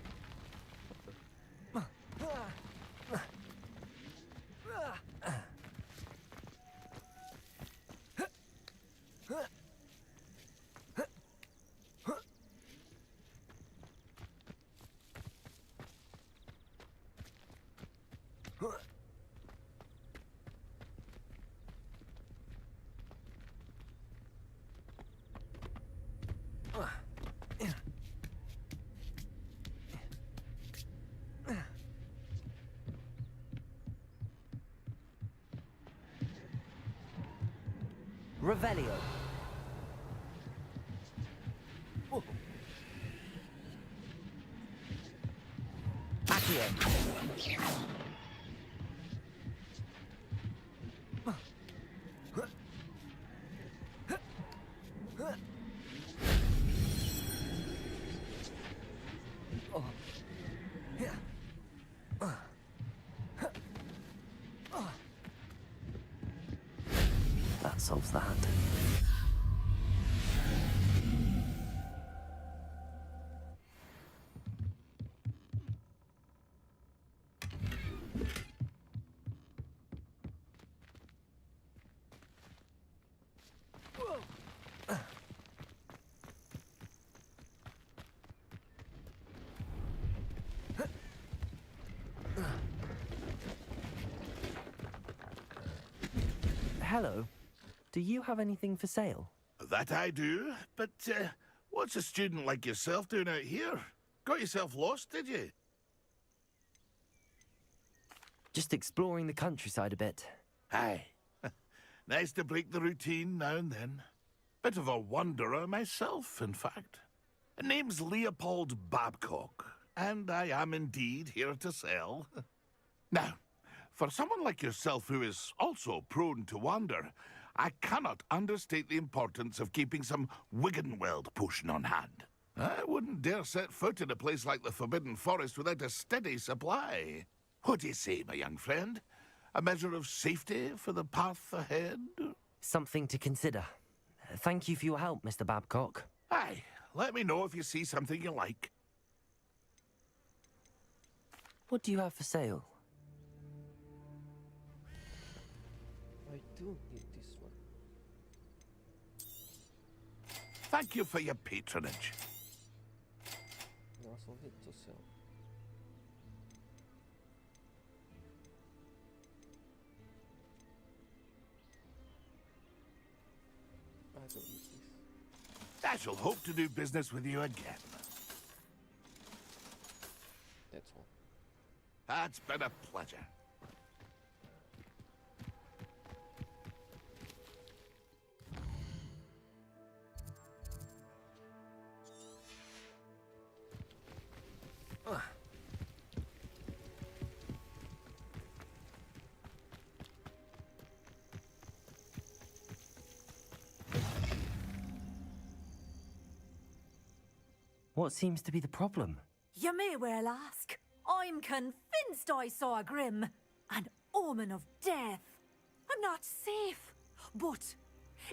Revelio. Accio. That solves that. Hello. Do you have anything for sale? That I do, but what's a student like yourself doing out here? Got yourself lost, did you? Just exploring the countryside a bit. Aye. Nice to break the routine now and then. Bit of a wanderer myself, in fact. Name's Leopold Babcock, and I am indeed here to sell. Now, for someone like yourself who is also prone to wander, I cannot understate the importance of keeping some Wiggenweld potion on hand. I wouldn't dare set foot in a place like the Forbidden Forest without a steady supply. What do you say, my young friend? A measure of safety for the path ahead? Something to consider. Thank you for your help, Mr. Babcock. Aye, let me know if you see something you like. What do you have for sale? I do need this one. Thank you for your patronage. I also need to sell. I don't need this. I shall hope to do business with you again. That's all. That's been a pleasure. What seems to be the problem? You may well ask. I'm convinced I saw a grim, an omen of death. I'm not safe, but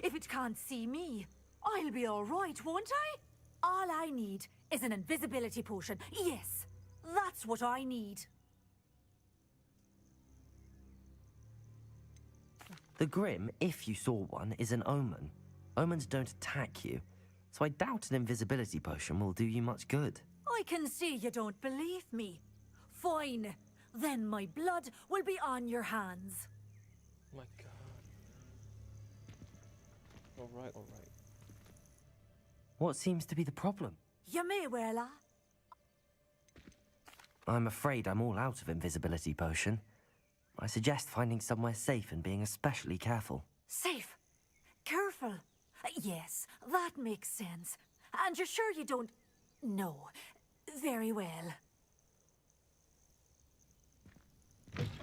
if it can't see me, I'll be all right, won't I? All I need is an invisibility potion. Yes, that's what I need. The Grim, if you saw one, is an omen. Omens don't attack you, so I doubt an invisibility potion will do you much good. I can see you don't believe me. Fine. Then my blood will be on your hands. My God. Alright, alright. What seems to be the problem? You may well ask. I'm afraid I'm all out of invisibility potion. I suggest finding somewhere safe and being especially careful. Safe. Careful. Yes, that makes sense. And you're sure you don't... No. Very well.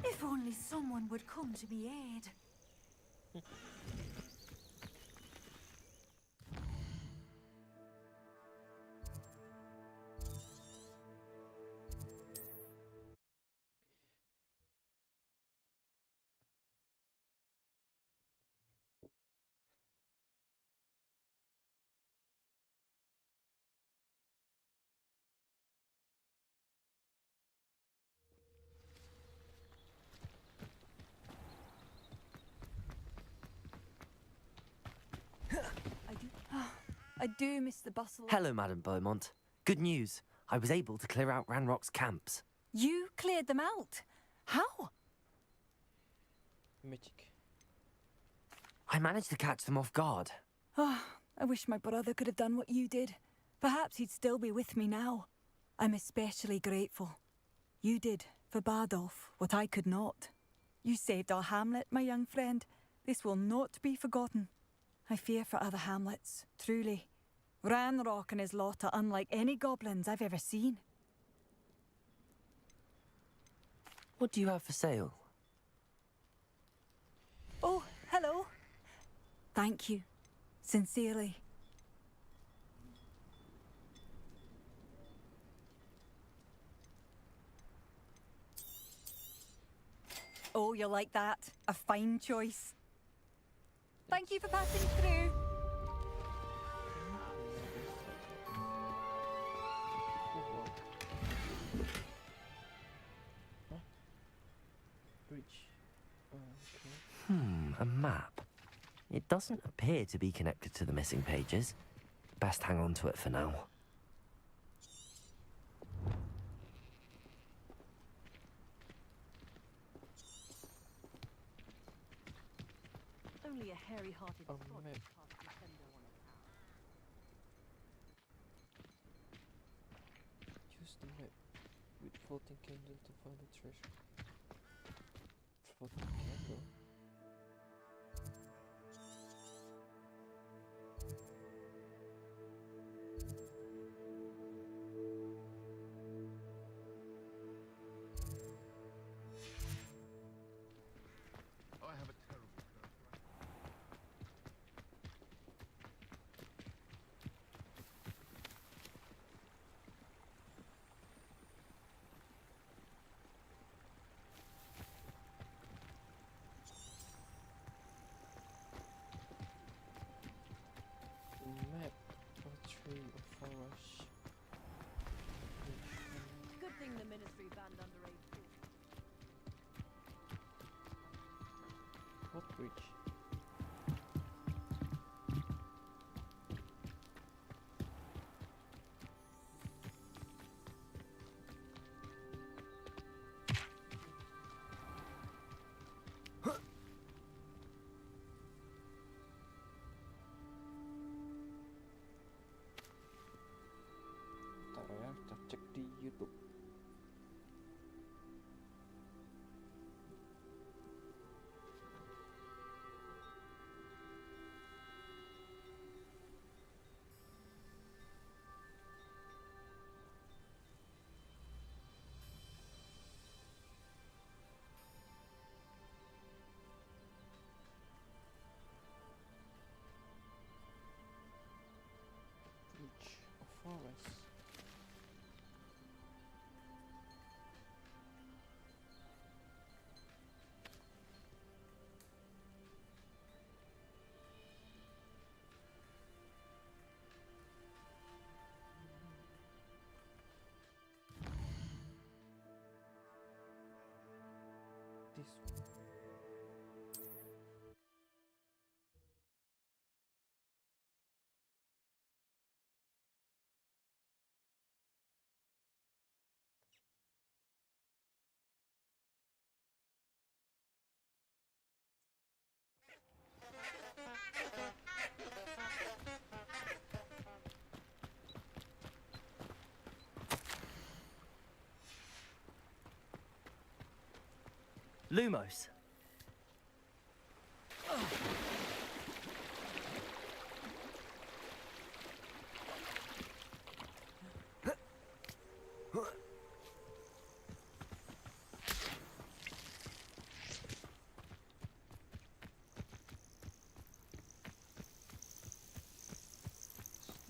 If only someone would come to me aid. I do miss the bustle. Hello, Madame Beaumont. Good news. I was able to clear out Ranrock's camps. You cleared them out? How? Magic. I managed to catch them off guard. Oh, I wish my brother could have done what you did. Perhaps he'd still be with me now. I'm especially grateful. You did, for Bardolph, what I could not. You saved our hamlet, my young friend. This will not be forgotten. I fear for other hamlets, truly. Ranrock and his lot are unlike any goblins I've ever seen. What do you have for sale? Oh, hello. Thank you. Sincerely. Oh, you like that? A fine choice. Thank you for passing through. A map. It doesn't appear to be connected to the missing pages. Best hang on to it for now. Only a hairy-hearted thought could pass the defender on floating candle to find the treasure. Floating candle? I have a terrible Map of tree of forest. Good thing the ministry banned underage What bridge? Ntar ya, kita cek di YouTube. Bridge of forest. This one. Lumos.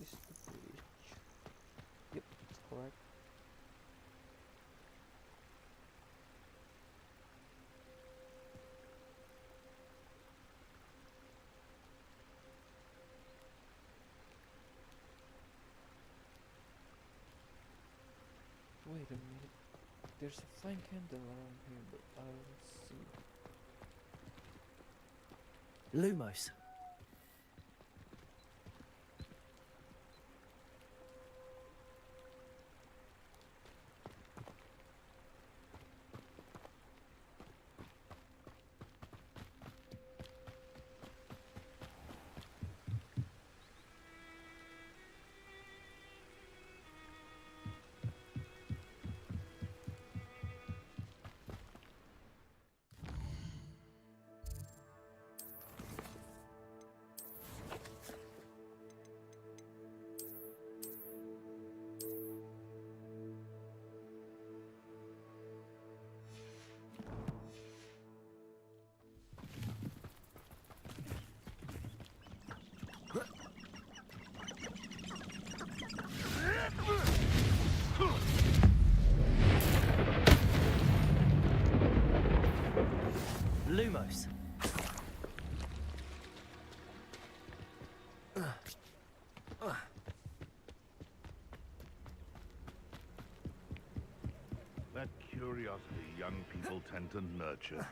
Is this the bridge? Yep, that's correct. Wait a minute. There's a flying candle around here, but I don't see. Lumos. Lumos. That curiosity young people tend to nurture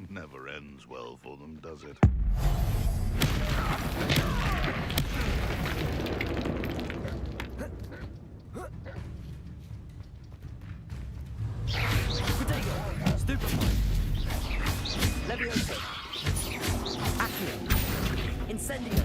never ends well for them, does it? Protego. Stupefy. Levioso. Accio. Incendio.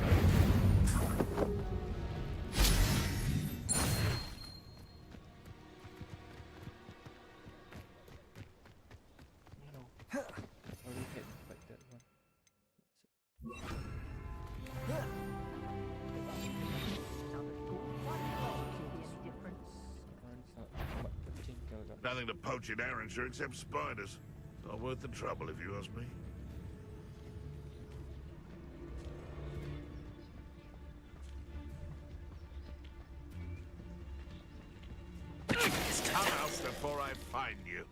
Nothing to poach in Arrowshire except spiders. Not worth the trouble, if you ask me. Come out before I find you.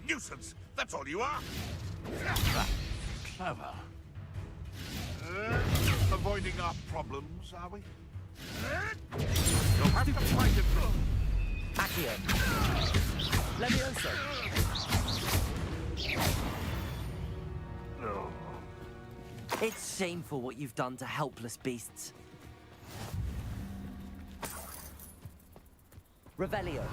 Nuisance! That's all you are! Clever. Avoiding our problems, are we? You'll have to fight it. Accio. Levioso. It's shameful what you've done to helpless beasts. Revelio.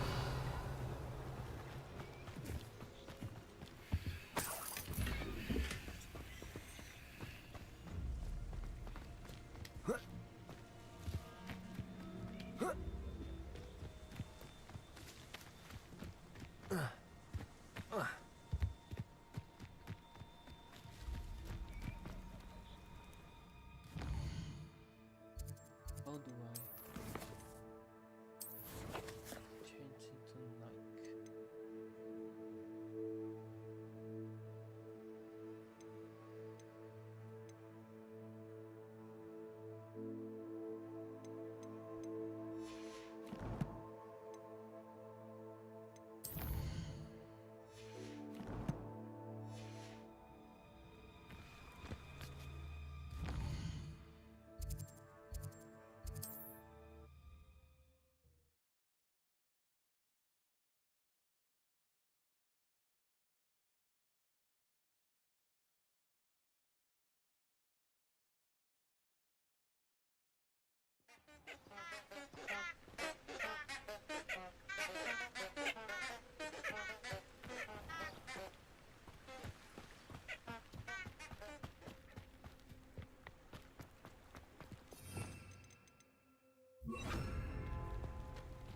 How do I change into Nike?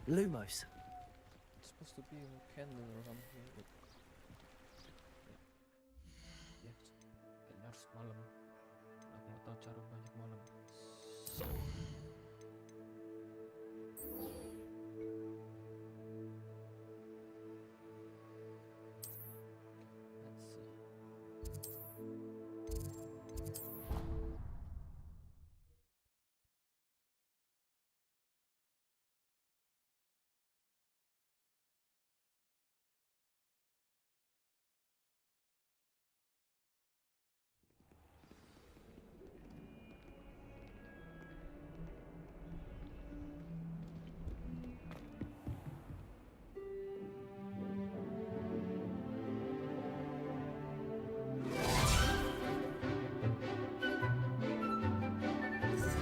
Lumos. It's supposed to be a candle around here, but ya, kayaknya harus malam. Aku nggak tahu cara banyak malam. So. Let's see.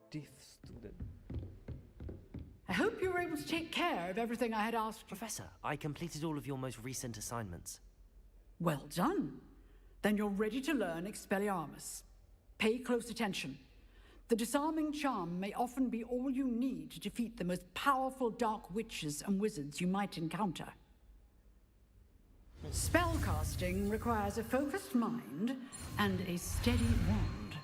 Diff student. I hope you were able to take care of everything I had asked you. Professor, I completed all of your most recent assignments. Well done. Then you're ready to learn Expelliarmus. Pay close attention. The disarming charm may often be all you need to defeat the most powerful dark witches and wizards you might encounter. Spellcasting requires a focused mind and a steady wand.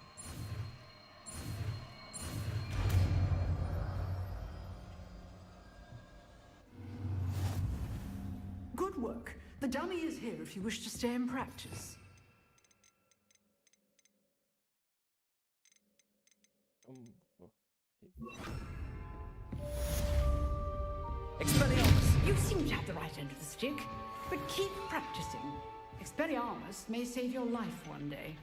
Good work. The dummy is here if you wish to stay and practice. Expelliarmus! You seem to have the right end of the stick, but keep practicing. Expelliarmus may save your life one day.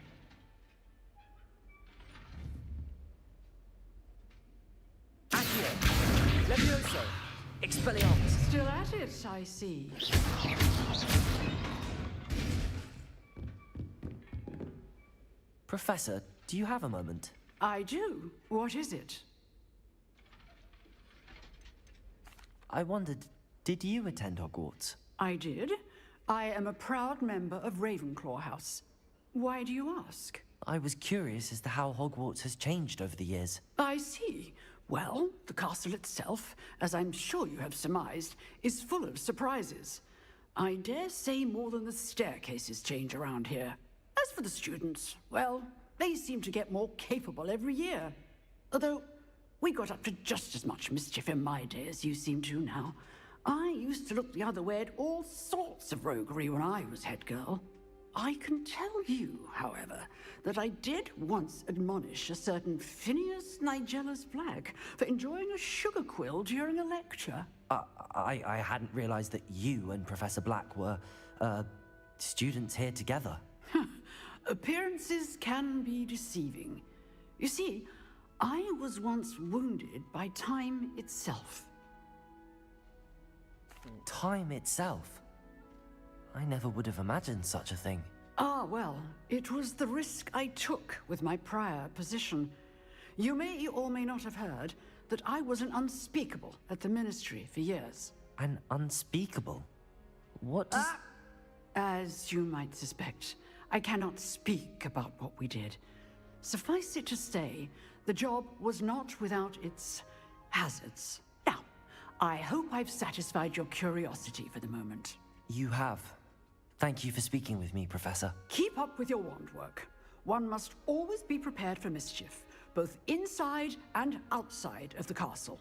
Accio! Levioso! Expelliarmus! Still at it, I see. Professor, do you have a moment? I do. What is it? I wondered, did you attend Hogwarts? I did. I am a proud member of Ravenclaw House. Why do you ask? I was curious as to how Hogwarts has changed over the years. I see. Well, the castle itself, as I'm sure you have surmised, is full of surprises. I dare say more than the staircases change around here. As for the students, well, they seem to get more capable every year. Although, we got up to just as much mischief in my day as you seem to now. I used to look the other way at all sorts of roguery when I was head girl. I can tell you, however, that I did once admonish a certain Phineas Nigella's Black for enjoying a sugar quill during a lecture. I hadn't realized that you and Professor Black were, students here together. Appearances can be deceiving. You see, I was once wounded by time itself. Time itself? I never would have imagined such a thing. Ah, well, it was the risk I took with my prior position. You may or may not have heard that I was an unspeakable at the Ministry for years. An unspeakable? What does... As you might suspect, I cannot speak about what we did. Suffice it to say, the job was not without its hazards. Now, I hope I've satisfied your curiosity for the moment. You have. Thank you for speaking with me, Professor. Keep up with your wand work. One must always be prepared for mischief, both inside and outside of the castle.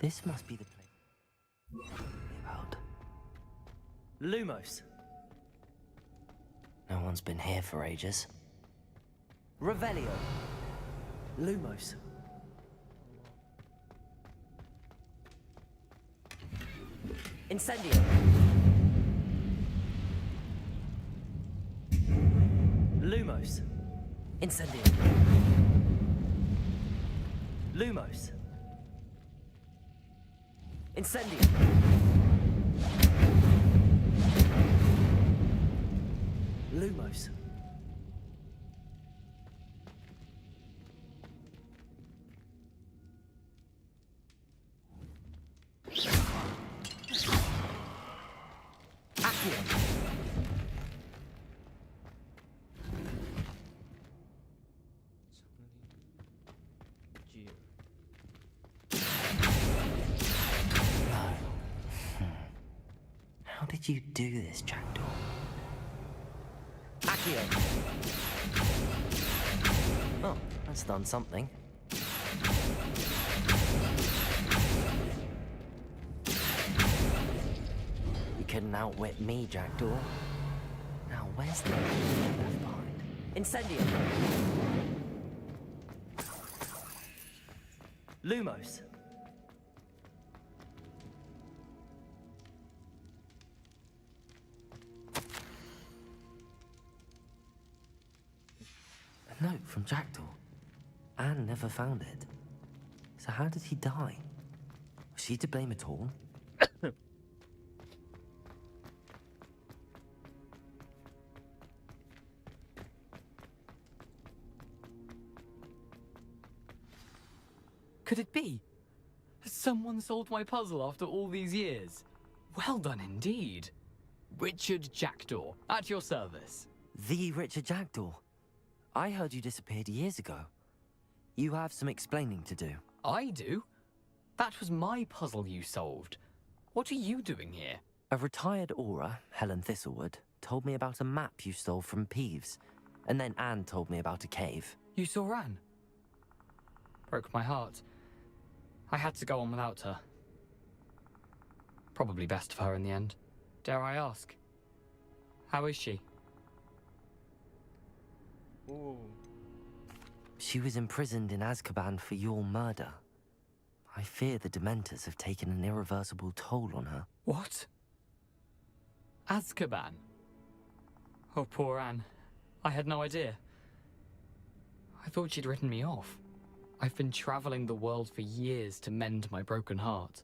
This must be the place. About. Lumos. No one's been here for ages. Revelio. Lumos. Incendio. Lumos. Incendio. Lumos. Incendio. Lumos. How did you do this, Jackdaw? Accio! Oh, that's done something. You couldn't outwit me, Jackdaw. Now, where's the left behind? Incendio! Lumos! A note from Jackdaw. Anne never found it. So how did he die? Was she to blame at all? Could it be? Has someone solved my puzzle after all these years? Well done indeed. Richard Jackdaw, at your service. The Richard Jackdaw. I heard you disappeared years ago. You have some explaining to do. I do? That was my puzzle you solved. What are you doing here? A retired aura, Helen Thistlewood, told me about a map you stole from Peeves. And then Anne told me about a cave. You saw Anne? Broke my heart. I had to go on without her. Probably best for her in the end. Dare I ask? How is she? Ooh. She was imprisoned in Azkaban for your murder. I fear the Dementors have taken an irreversible toll on her. What? Azkaban? Oh, poor Anne. I had no idea. I thought she'd written me off. I've been traveling the world for years to mend my broken heart.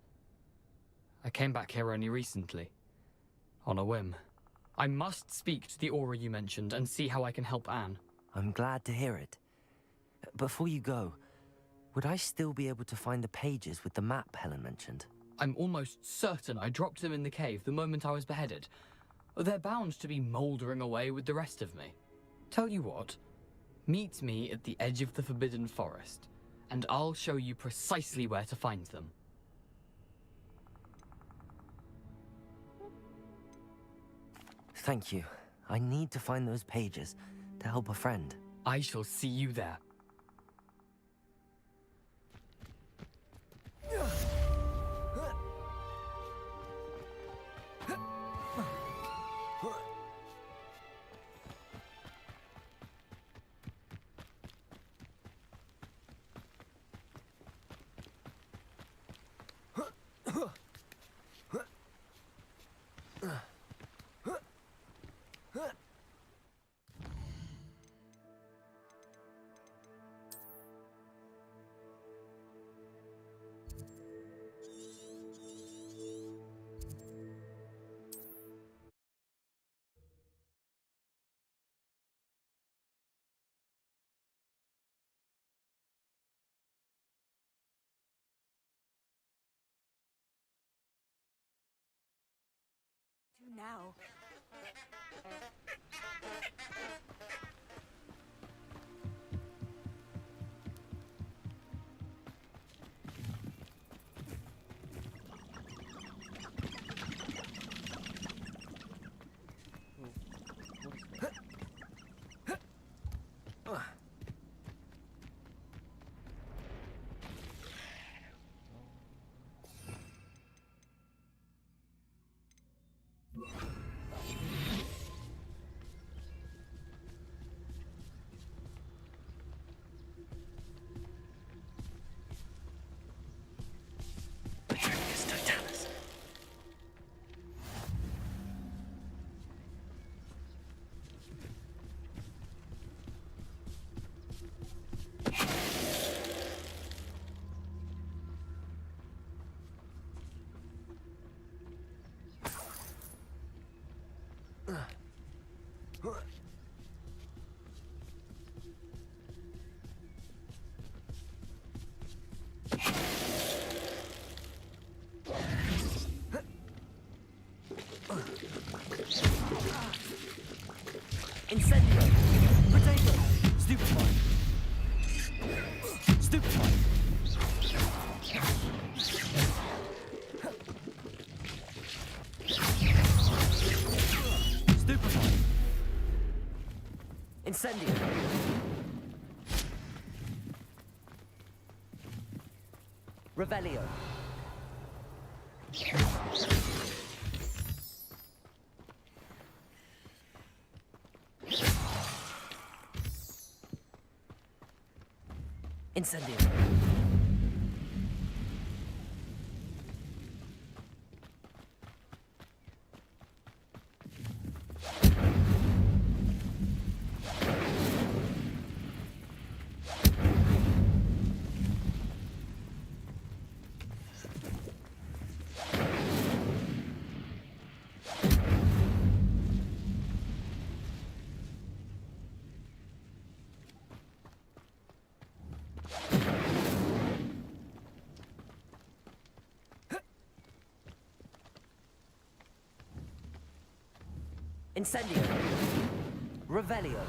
I came back here only recently. On a whim. I must speak to the aura you mentioned and see how I can help Anne. I'm glad to hear it. Before you go, would I still be able to find the pages with the map Helen mentioned? I'm almost certain I dropped them in the cave the moment I was beheaded. They're bound to be mouldering away with the rest of me. Tell you what, meet me at the edge of the Forbidden Forest, and I'll show you precisely where to find them. Thank you. I need to find those pages to help a friend. I shall see you there. Now. Incendio! Potato! Stupefy! Stupefy! Stupefy! Incendio! Revelio! Incendio! Incendio! Revelio!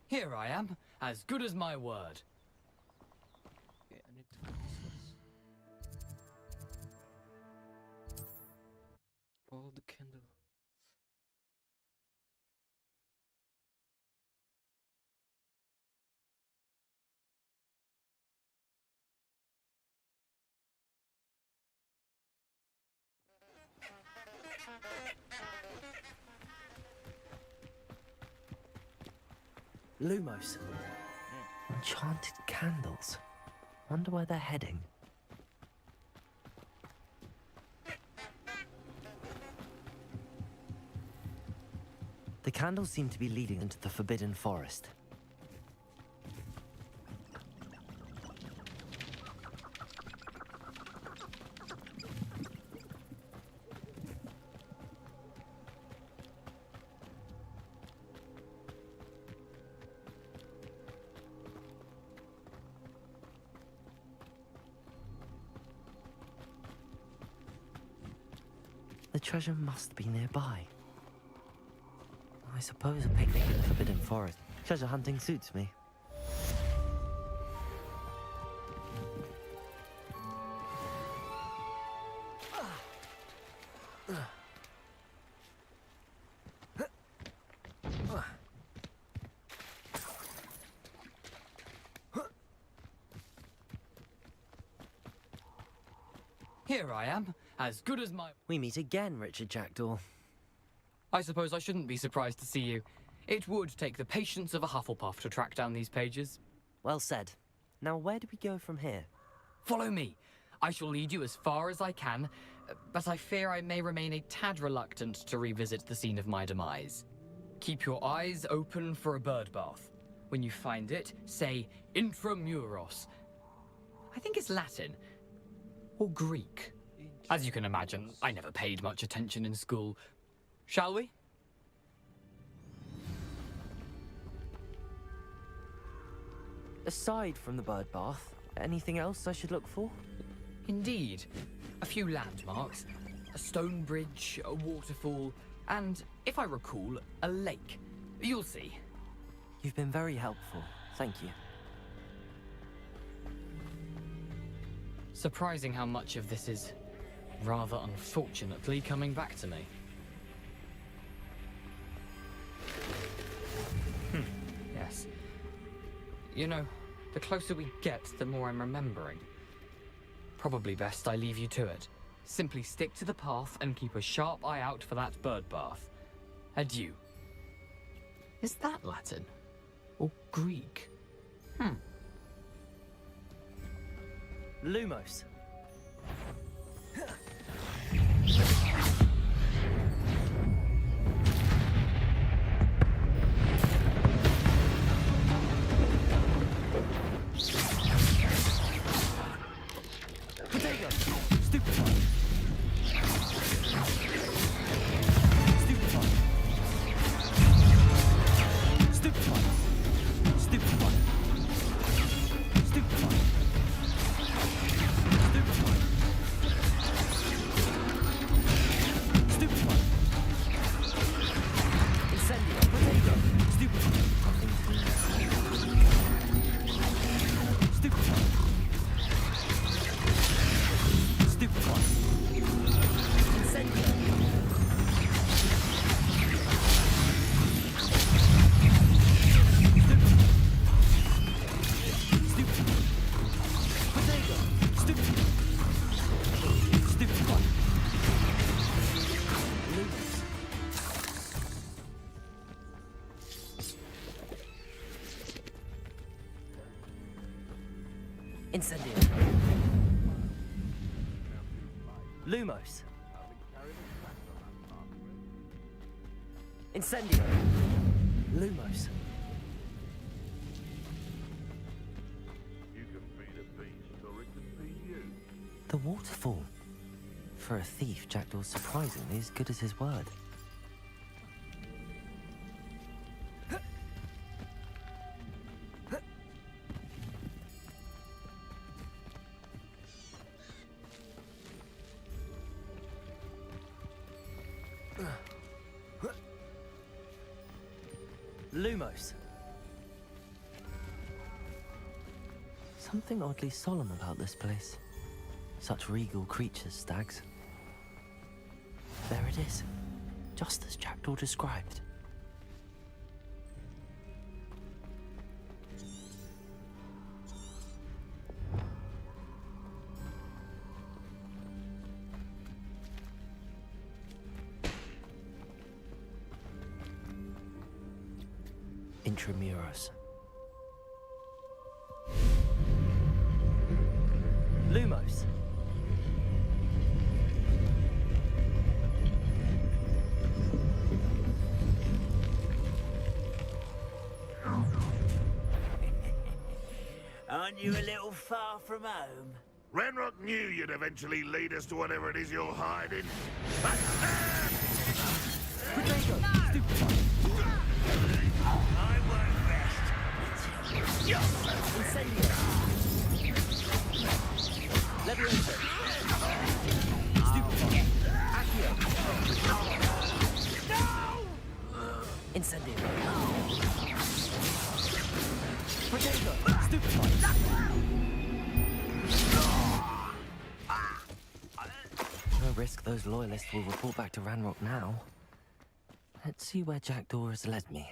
Here I am, as good as my word. Okay, I need to cut this first. Follow the candle. Lumos. Enchanted candles. Wonder where they're heading. The candles seem to be leading into the Forbidden Forest. The treasure must be nearby. I suppose a picnic in the Forbidden Forest. Treasure hunting suits me. Here I am, as good as my... We meet again, Richard Jackdaw. I suppose I shouldn't be surprised to see you. It would take the patience of a Hufflepuff to track down these pages. Well said. Now where do we go from here? Follow me. I shall lead you as far as I can, but I fear I may remain a tad reluctant to revisit the scene of my demise. Keep your eyes open for a bird bath. When you find it, say intramuros. I think it's Latin. Or Greek. As you can imagine, I never paid much attention in school. Shall we? Aside from the bird bath, anything else I should look for? Indeed. A few landmarks. A stone bridge, a waterfall, and, if I recall, a lake. You'll see. You've been very helpful. Thank you. Surprising how much of this is, rather unfortunately, coming back to me. Yes. You know, the closer we get, the more I'm remembering. Probably best I leave you to it. Simply stick to the path and keep a sharp eye out for that bird bath. Adieu. Is that Latin? Or Greek? Lumos. Potato! Stupefy! Stupefy! Stupefy! Stupefy! Stupefy! Stupefy! Incendio! Potato! Stupefy! Stupefy! Stupefy! Incendio! Potato! Stupefy! Stupefy! Lumos. Incendio. Lumos. Incendio. Lumos. You can feed a beast, or it can feed you. The waterfall. For a thief, Jackdaw's surprisingly as good as his word. Lumos. Something oddly solemn about this place. Such regal creatures, stags. There it is, just as Jackdaw described. Intramuros. Lumos. Aren't you a little far from home? Ranrock knew you'd eventually lead us to whatever it is you're hiding. Potato! Stupefy! I won't rest. Incendio. Levioso. Stupefy! Accio. No! Incendio. Potato! Stupefy! No risk those loyalists will report back to Ranrock now. Let's see where Jackdaw has led me.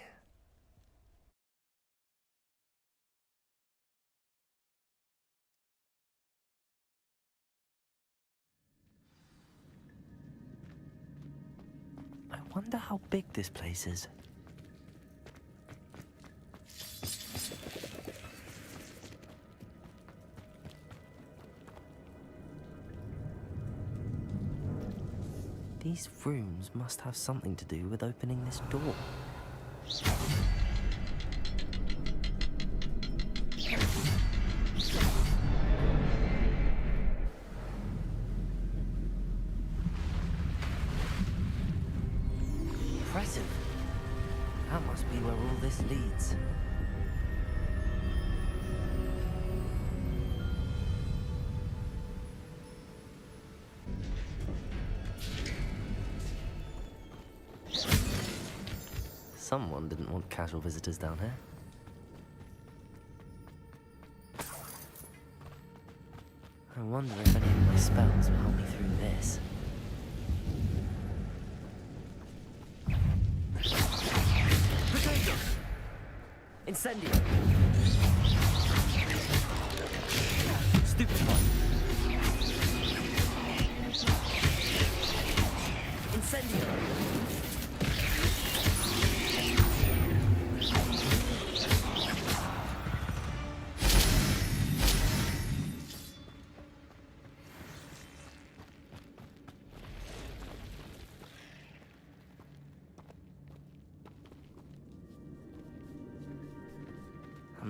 I wonder how big this place is. These rooms must have something to do with opening this door. Impressive. That must be where all this leads. Someone didn't want casual visitors down here. I wonder if any of my spells will help me through this. Potato! Incendio! Stupefy! Incendio!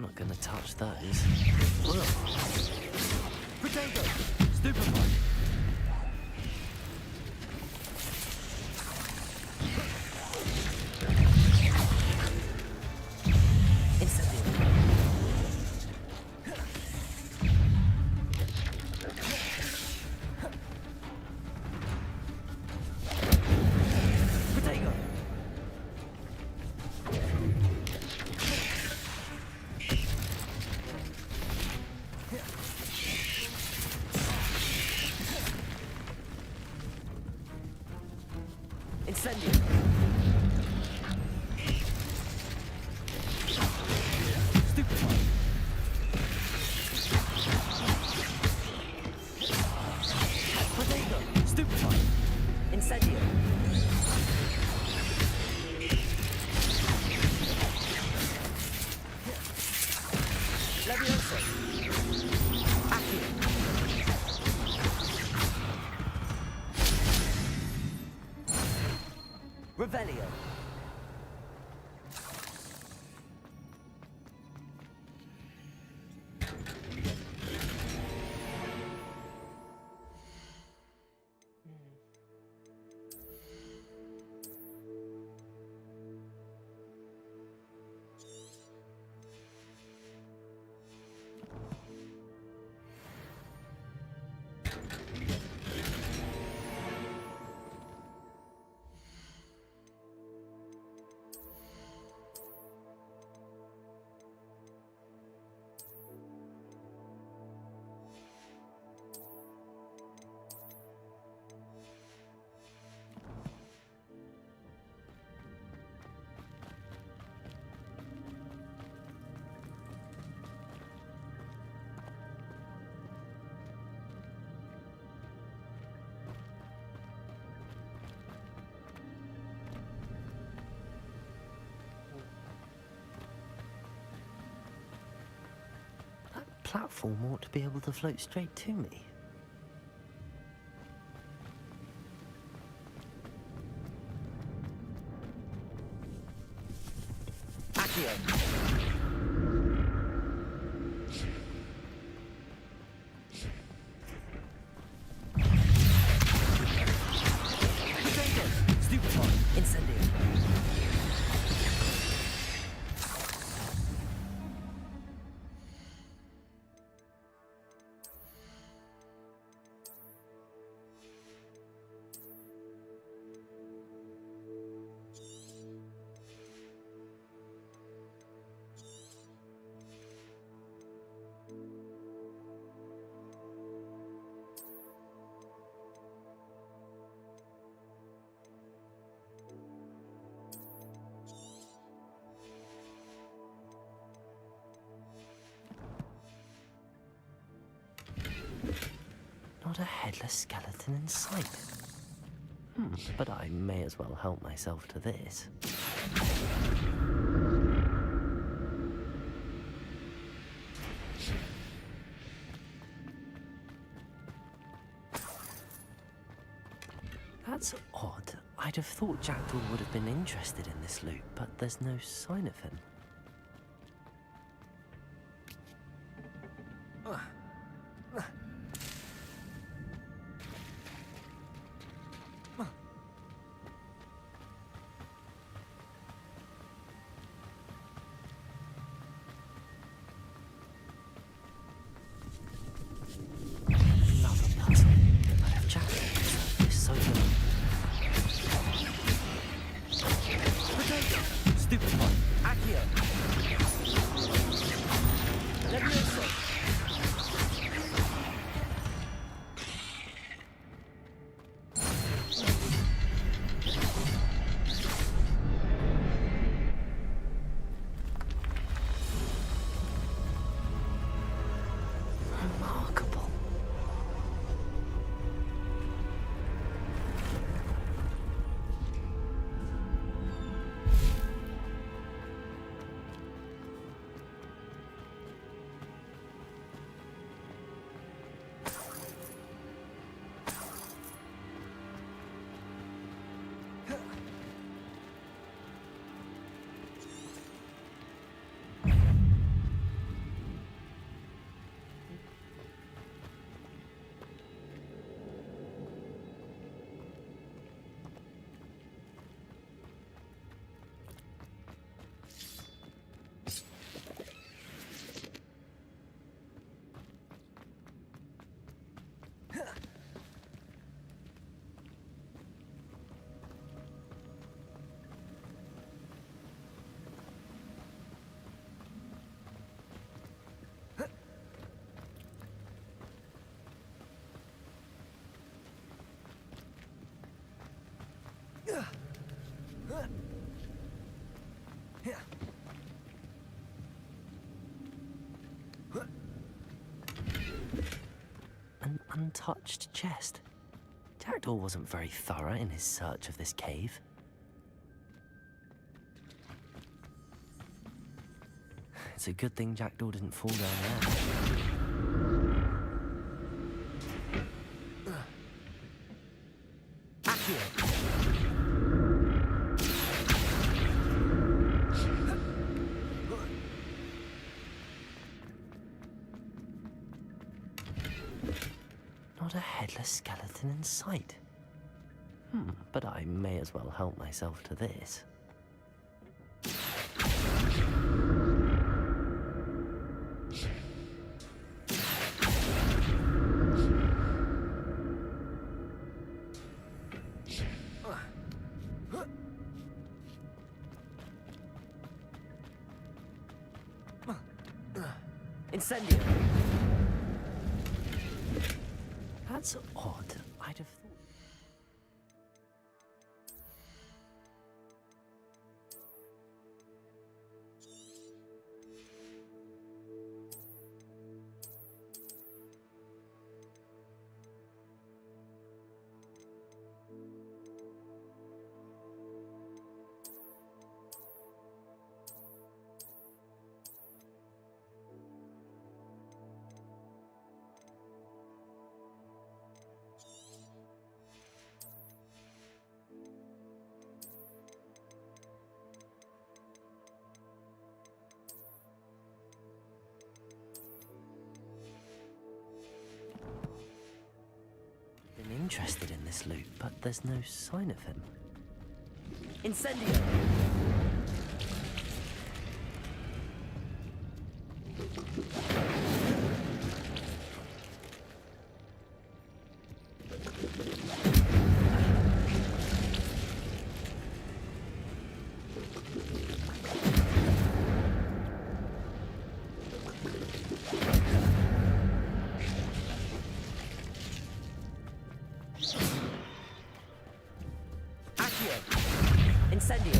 not gonna touch those. Potato! Stupefy! Incendio. Stupefy. Potato. Stupefy. Incendio. Levioso. Accio. Revelio. Platform ought to be able to float straight to me. Accio. Potato. Stupefy. Incendio. Not a headless skeleton in sight. But I may as well help myself to this. That's odd. I'd have thought Jackdaw would have been interested in this loot, but there's no sign of him. Stupefy. Accio. An untouched chest. Jackdaw wasn't very thorough in his search of this cave. It's a good thing Jackdaw didn't fall down there. Not a headless skeleton in sight. But I may as well help myself to this. Incendio. That's odd. I'd have thought. Interested in this loot, but there's no sign of him. Incendio! Incendio.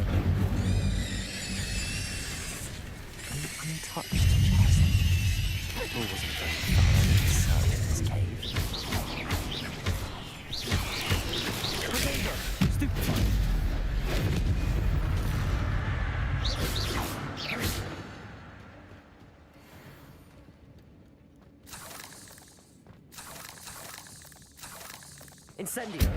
An untouched chest. Jackdaw wasn't very thorough in his search of this cave. Potato! Stupefied. Incendio.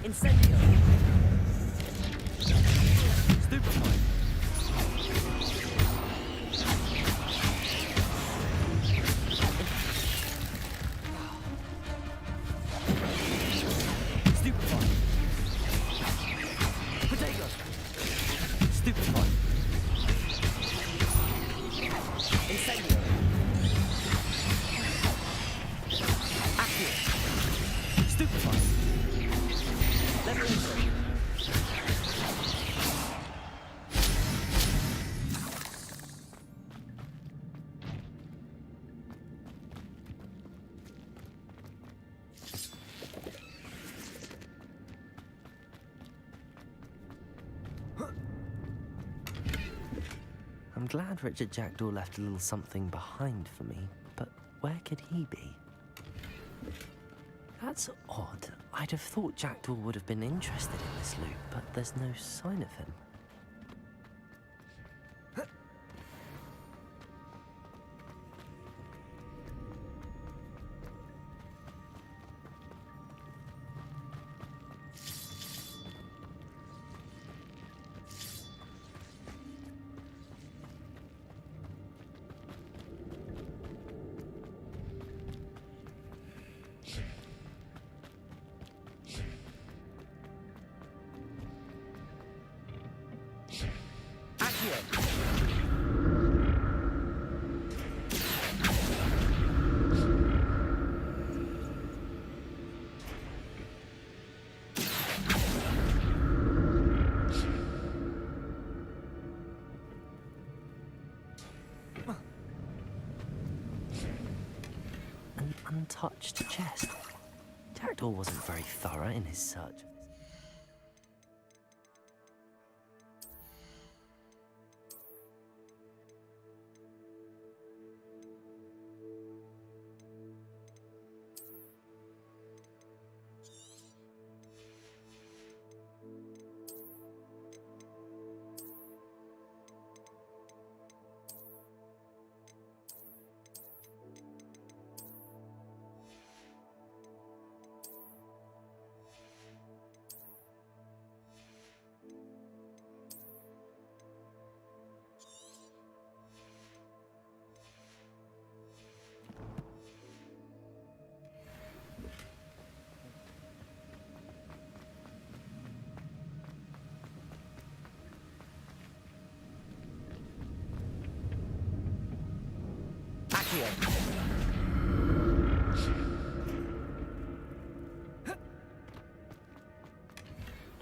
Incendio! Stupefied. Stupefied. Potato! Stupefied. Incendio! Accio! Stupefied. I'm glad Richard Jackdaw left a little something behind for me, but where could he be? That's odd. I'd have thought Jackdaw would have been interested in this loot, but there's no sign of him. An untouched chest. Jackdaw wasn't very thorough in his search.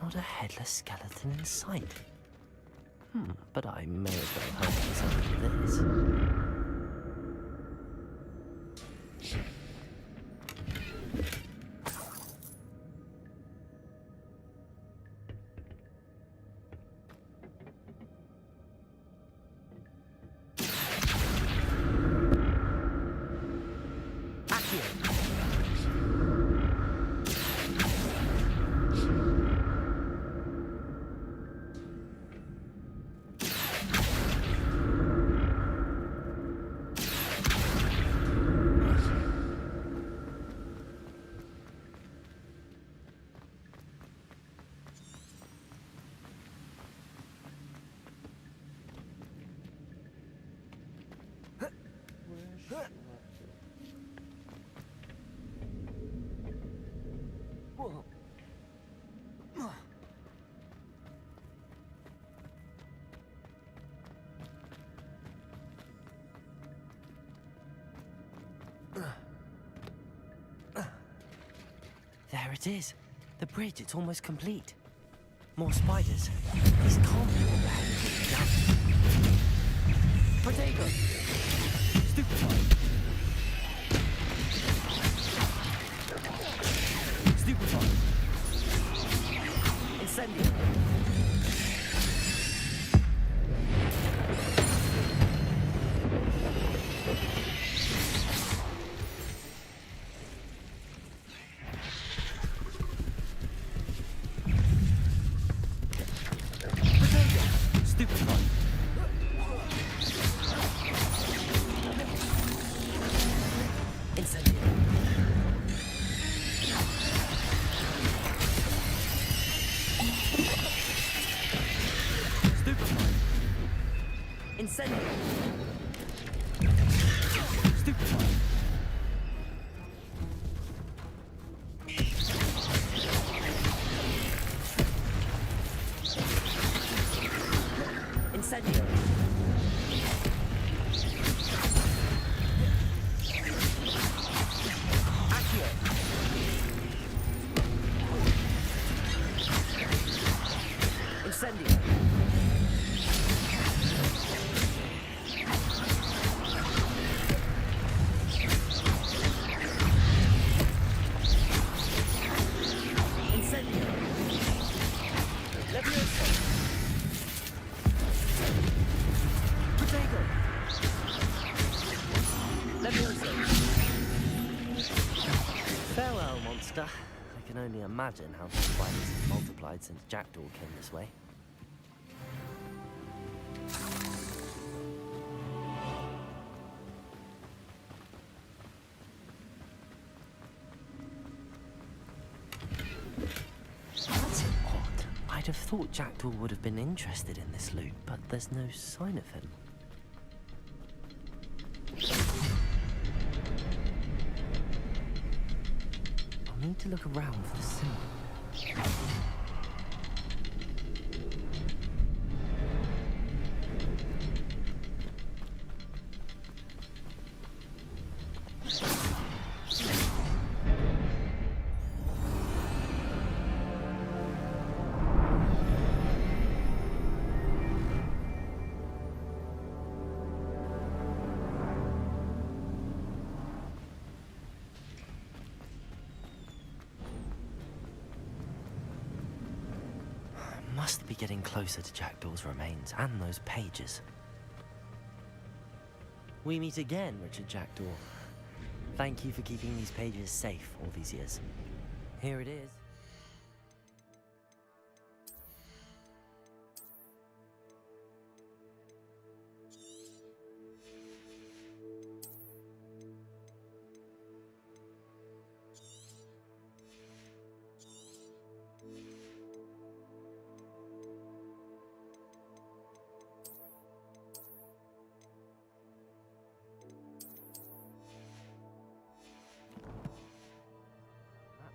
Not a headless skeleton in sight. But I may as well help myself with this. There it is. The bridge, it's almost complete. More spiders. These can't be all bad. Potato! Stupefy! Stupefy! Incendio! Farewell, monster. I can only imagine how the spiders have multiplied since Jackdaw came this way. That's odd. I'd have thought Jackdaw would have been interested in this loot, but there's no sign of him. I need to look around for the symbol. getting closer to Jackdaw's remains and those pages. We meet again, Richard Jackdaw. Thank you for keeping these pages safe all these years. Here it is.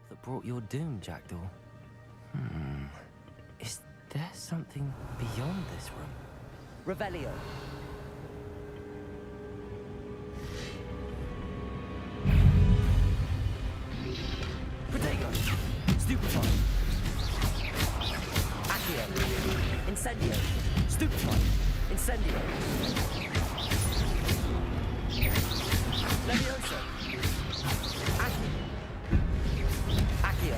That brought your doom, Jackdaw. Is there something beyond this room? Revelio. Protego. Stupefy. Accio. Incendio. Stupefy. Incendio. Levioso. Accio. Accio.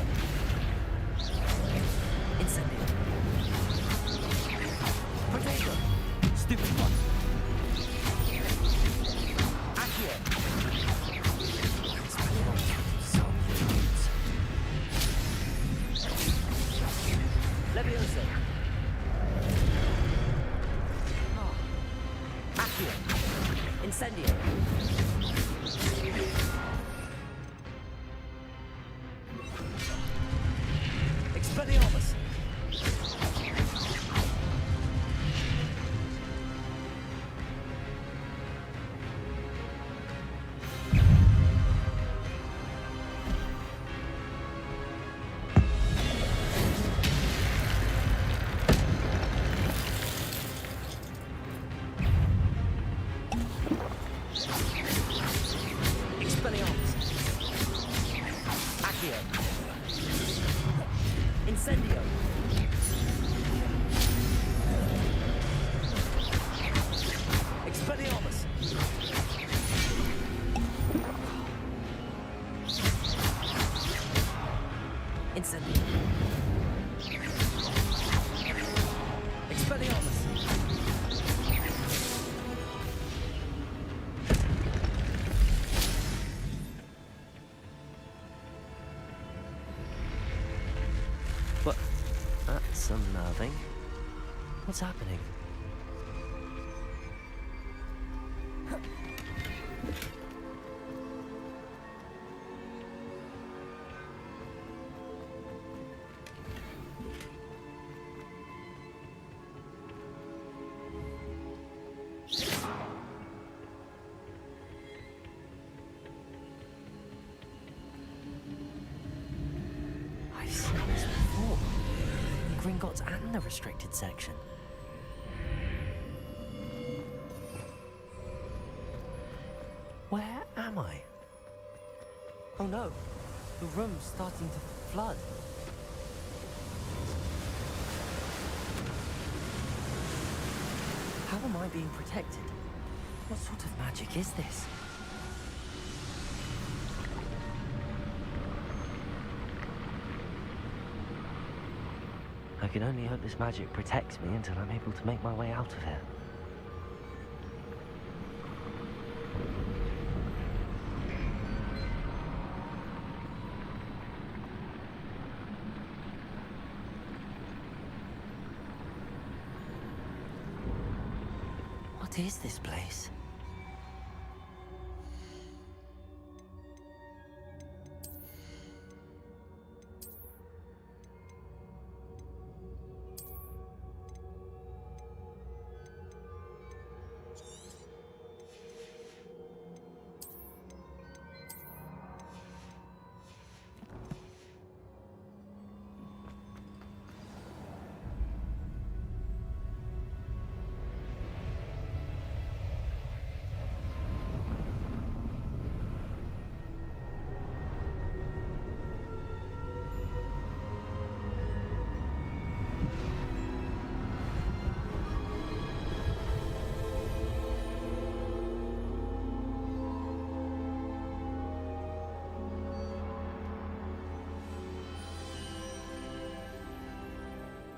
Incendio. Protego. Stupefy. Accio. So many times. Levioso. Accio. Incendio. Expelliarmus. Expelliarmus. Accio. Incendio. Expelliarmus. Incendio. Expelliarmus. What? That's unnerving. What's happening? I've seen this before. In Gringotts and the restricted section. Where am I? Oh no, the room's starting to flood. How am I being protected? What sort of magic is this? I can only hope this magic protects me until I'm able to make my way out of here. What is this place?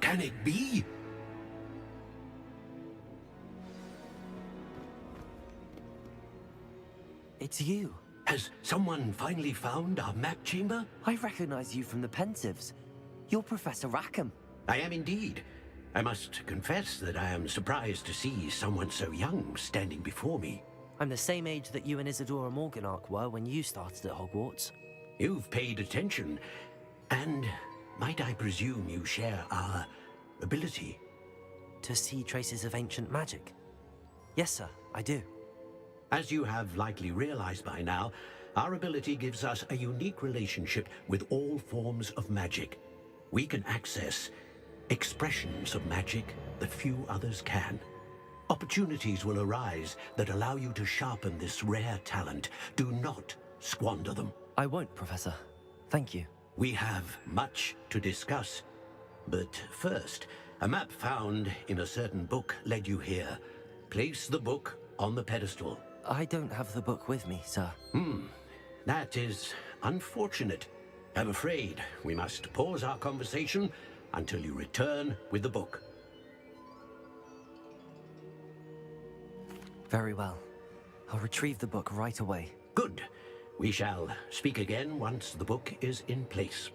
Can it be? it's you. Has someone finally found our map chamber? I recognize you from the Pensives. You're Professor Rackham. I am indeed. I must confess that I am surprised to see someone so young standing before me. I'm the same age that you and Isadora Morganach were when you started at Hogwarts. You've paid attention, and might I presume you share our ability? To see traces of ancient magic? Yes, sir, I do. As you have likely realized by now, our ability gives us a unique relationship with all forms of magic. We can access expressions of magic that few others can. Opportunities will arise that allow you to sharpen this rare talent. Do not squander them. I won't, Professor. Thank you. We have much to discuss. But first, a map found in a certain book led you here. Place the book on the pedestal. I don't have the book with me, sir. That is unfortunate. I'm afraid we must pause our conversation until you return with the book. Very well. I'll retrieve the book right away. Good. We shall speak again once the book is in place.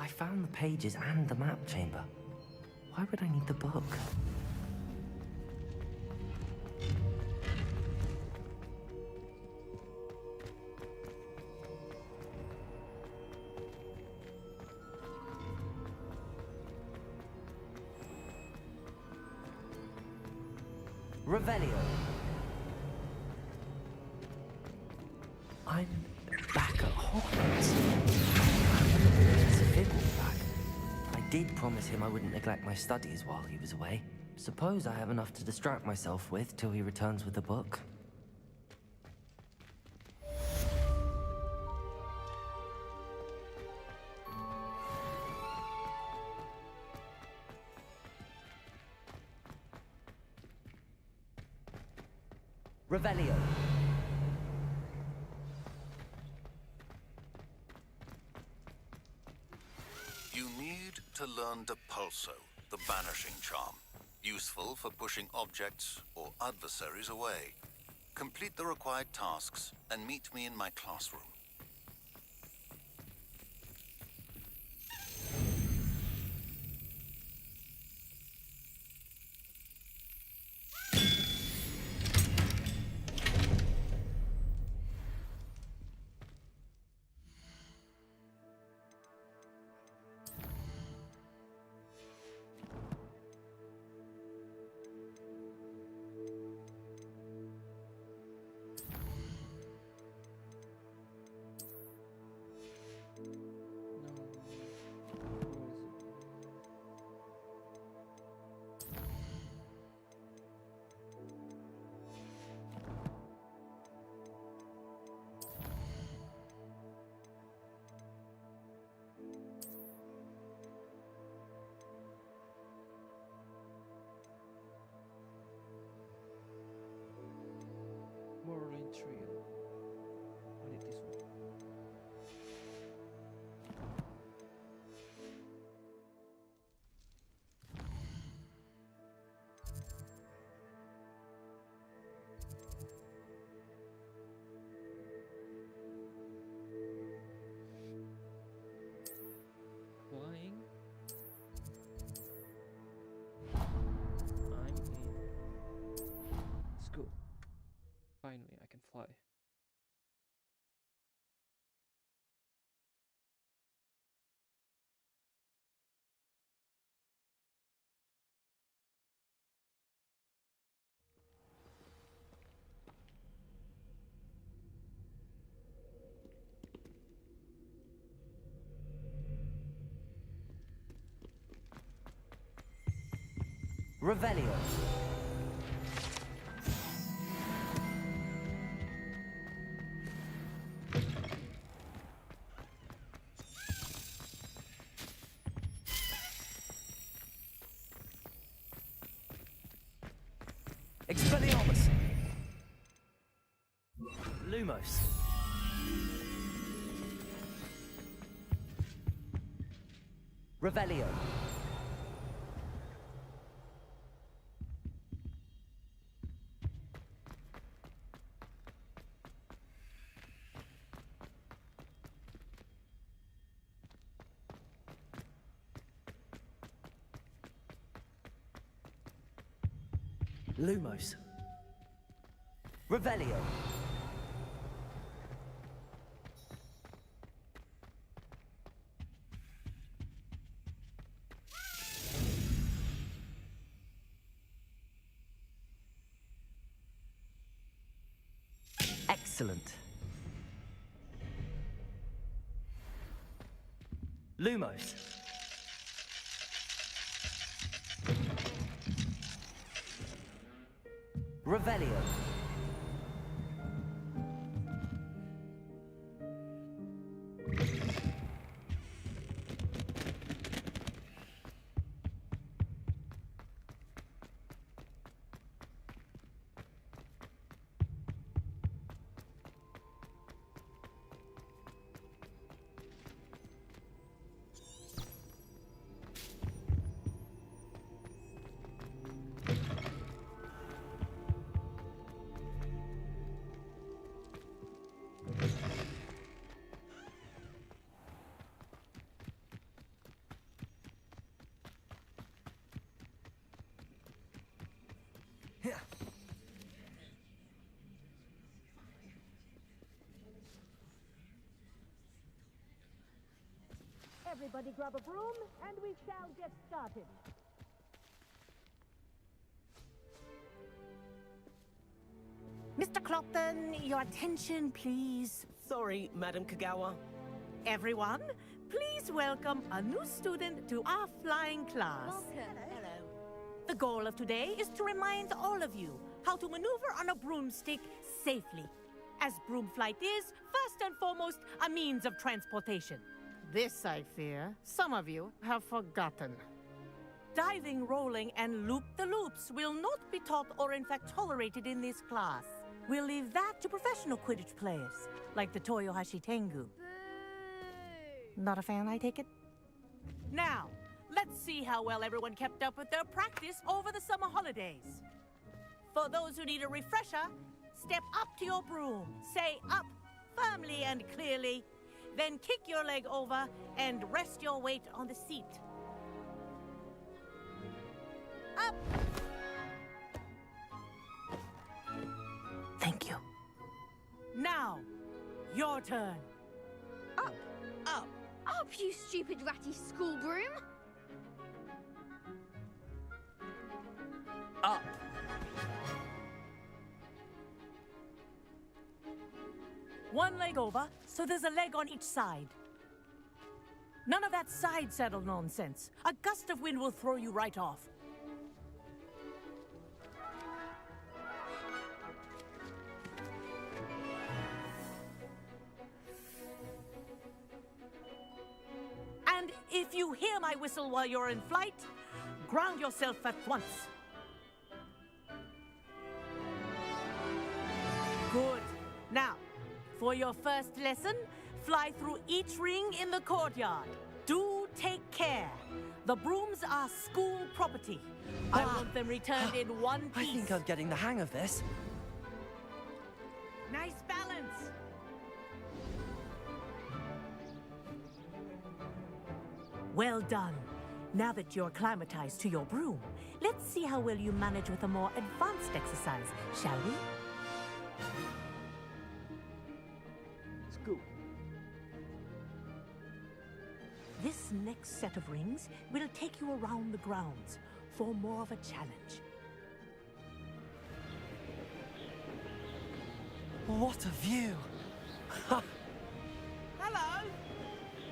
I found the pages and the map chamber. Why would I need the book? Revelio. I'm back at Hogwarts. It's a fiddle back. I did promise him I wouldn't neglect my studies while he was away. Suppose I have enough to distract myself with till he returns with the book. Revelio. You need to learn Depulso, the banishing charm. Useful for pushing objects or adversaries away. Complete the required tasks and meet me in my classroom. Moral Trail. I need this one. Flying. I'm in. Let's go. Finally, I can fly. Revelio. Expelliarmus. Lumos. Revelio. Lumos. Revelio. Excellent. Lumos. Revelio. Everybody grab a broom, and we shall get started. Mr. Clopton, your attention, please. Sorry, Madam Kagawa. Everyone, please welcome a new student to our flying class. Welcome. Hello. The goal of today is to remind all of you how to maneuver on a broomstick safely, as broom flight is, first and foremost, a means of transportation. This, I fear, some of you have forgotten. Diving, rolling, and loop-the-loops will not be taught or in fact tolerated in this class. We'll leave that to professional Quidditch players, like the Toyohashi Tengu. Not a fan, I take it? Now, let's see how well everyone kept up with their practice over the summer holidays. For those who need a refresher, step up to your broom, say up firmly and clearly, then kick your leg over and rest your weight on the seat. Up! Thank you. Now, your turn. Up! Up! Up, you stupid ratty school broom! Up! One leg over, so there's a leg on each side. None of that side saddle nonsense. A gust of wind will throw you right off. And if you hear my whistle while you're in flight, ground yourself at once. Good. Now, for your first lesson, fly through each ring in the courtyard. Do take care. The brooms are school property. I want them returned in one piece. I think I'm getting the hang of this. Nice balance. Well done. Now that you're acclimatized to your broom, let's see how well you manage with a more advanced exercise, shall we? School. This next set of rings will take you around the grounds for more of a challenge. What a view! Hello!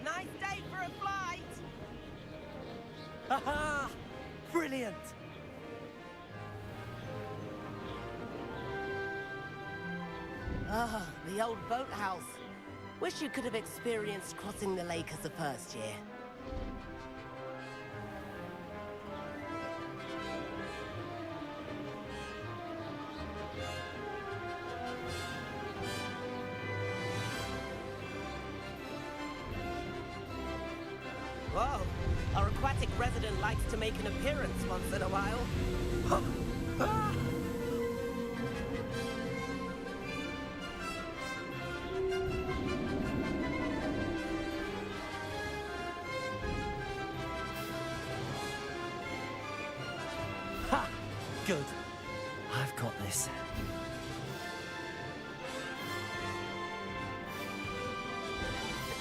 Nice day for a flight! Aha! Brilliant! Ah, the old boathouse. Wish you could have experienced crossing the lake as a first year. Whoa, our aquatic resident likes to make an appearance once in a while. Ah! Ha! Good. I've got this.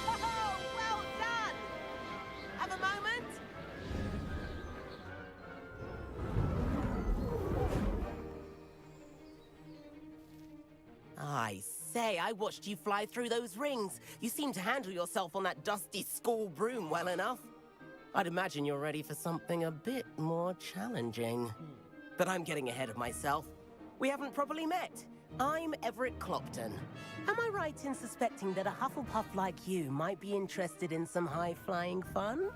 Oh, well done! Have a moment? I say, I watched you fly through those rings. You seem to handle yourself on that dusty school broom well enough. I'd imagine you're ready for something a bit more challenging. But I'm getting ahead of myself. We haven't properly met. I'm Everett Clopton. Am I right in suspecting that a Hufflepuff like you might be interested in some high-flying fun?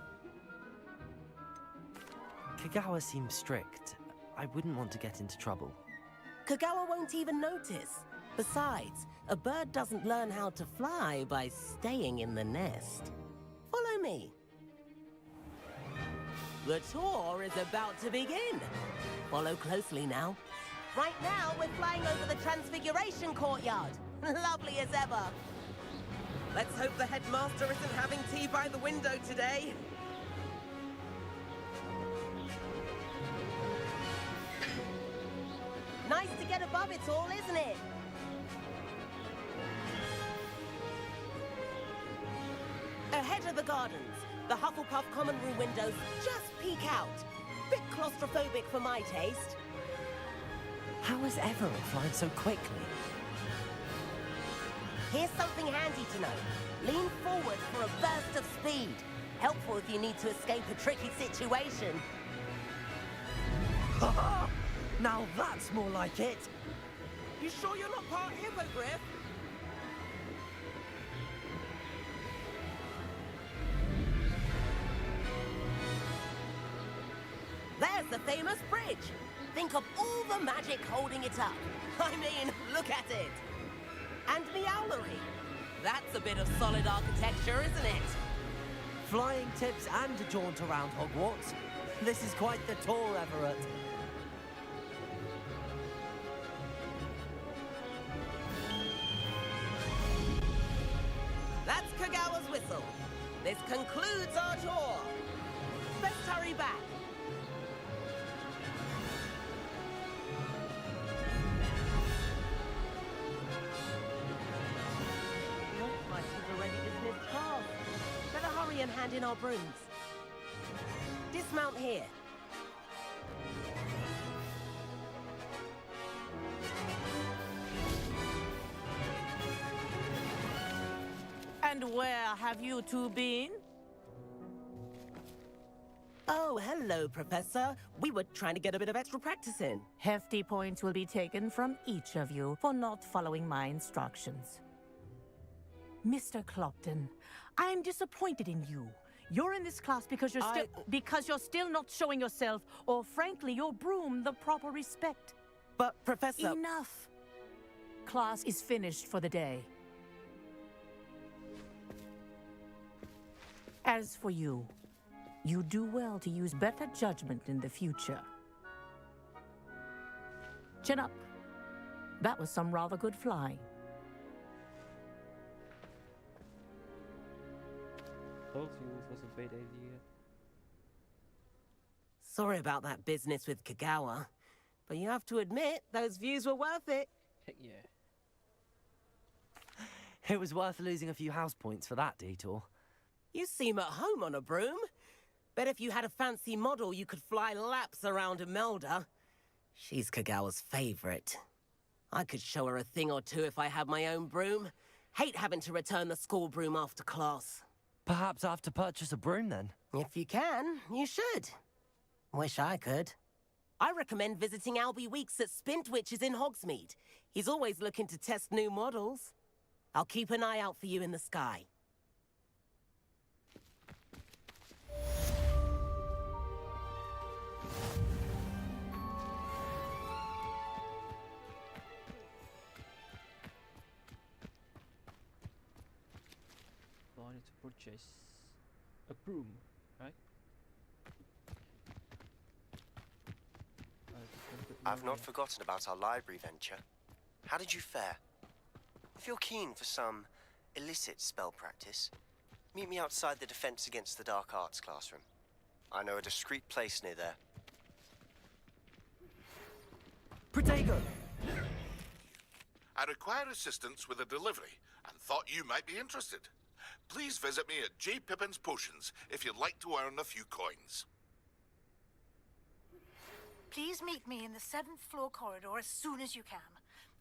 Kagawa seems strict. I wouldn't want to get into trouble. Kagawa won't even notice. Besides, a bird doesn't learn how to fly by staying in the nest. Follow me. The tour is about to begin. Follow closely now. Right now, we're flying over the Transfiguration Courtyard. Lovely as ever. Let's hope the headmaster isn't having tea by the window today. Nice to get above it all, isn't it? Ahead of the gardens, The Hufflepuff common room windows just peek out. Bit claustrophobic for my taste. How is Everett flying so quickly? Here's something handy to know. Lean forward for a burst of speed. Helpful if you need to escape a tricky situation. Now that's more like it. You sure you're not part hippogriff? There's the famous bridge. Think of all the magic holding it up. I mean, look at it. And the owlery. That's a bit of solid architecture, isn't it? Flying tips and a jaunt around Hogwarts. This is quite the tour, Everett. That's Kagawa's whistle. This concludes our tour. Let's hurry back. Might have already dismissed class. Better hurry and hand in our brooms. Dismount here. And where have you two been? Oh, hello, Professor. We were trying to get a bit of extra practice in. Hefty points will be taken from each of you for not following my instructions. Mr. Clopton, I'm disappointed in you. You're in this class because you're still not showing yourself, or frankly, your broom, the proper respect. But, Professor... Enough! Class is finished for the day. As for you, you do well to use better judgment in the future. Chin up. That was some rather good flying. Told you it was a bad idea. Sorry about that business with Kagawa, but you have to admit, those views were worth it. Heck yeah. It was worth losing a few house points for that detour. You seem at home on a broom. Bet if you had a fancy model, you could fly laps around Imelda. She's Kagawa's favorite. I could show her a thing or two if I had my own broom. Hate having to return the school broom after class. Perhaps I have to purchase a broom then? If you can, you should. Wish I could. I recommend visiting Albie Weeks at Spintwitches in Hogsmeade. He's always looking to test new models. I'll keep an eye out for you in the sky. So I need to purchase a broom, right? I've not forgotten about our library venture. How did you fare? If you're keen for some illicit spell practice, meet me outside the Defense Against the Dark Arts classroom. I know a discreet place near there. Protego! I require assistance with a delivery and thought you might be interested. Please visit me at J. Pippin's Potions if you'd like to earn a few coins. Please meet me in the 7th floor corridor as soon as you can.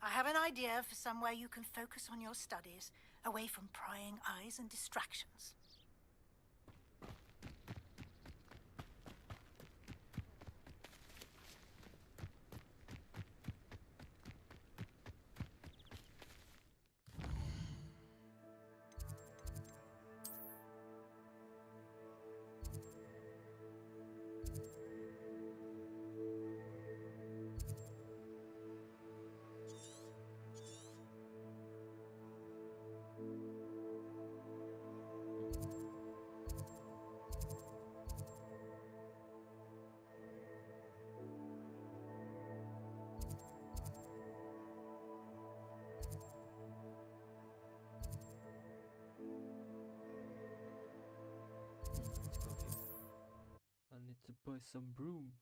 I have an idea for somewhere you can focus on your studies, away from prying eyes and distractions. I need to buy some broom.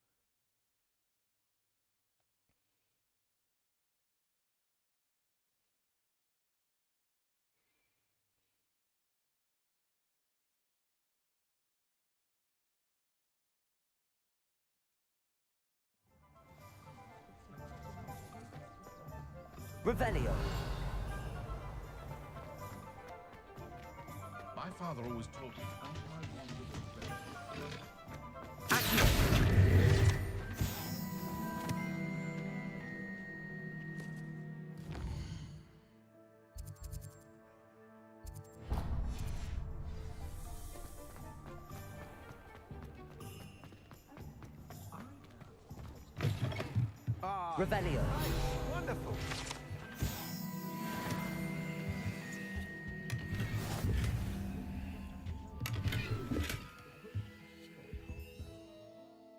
Revelio. My father always taught me Revelio. Wonderful.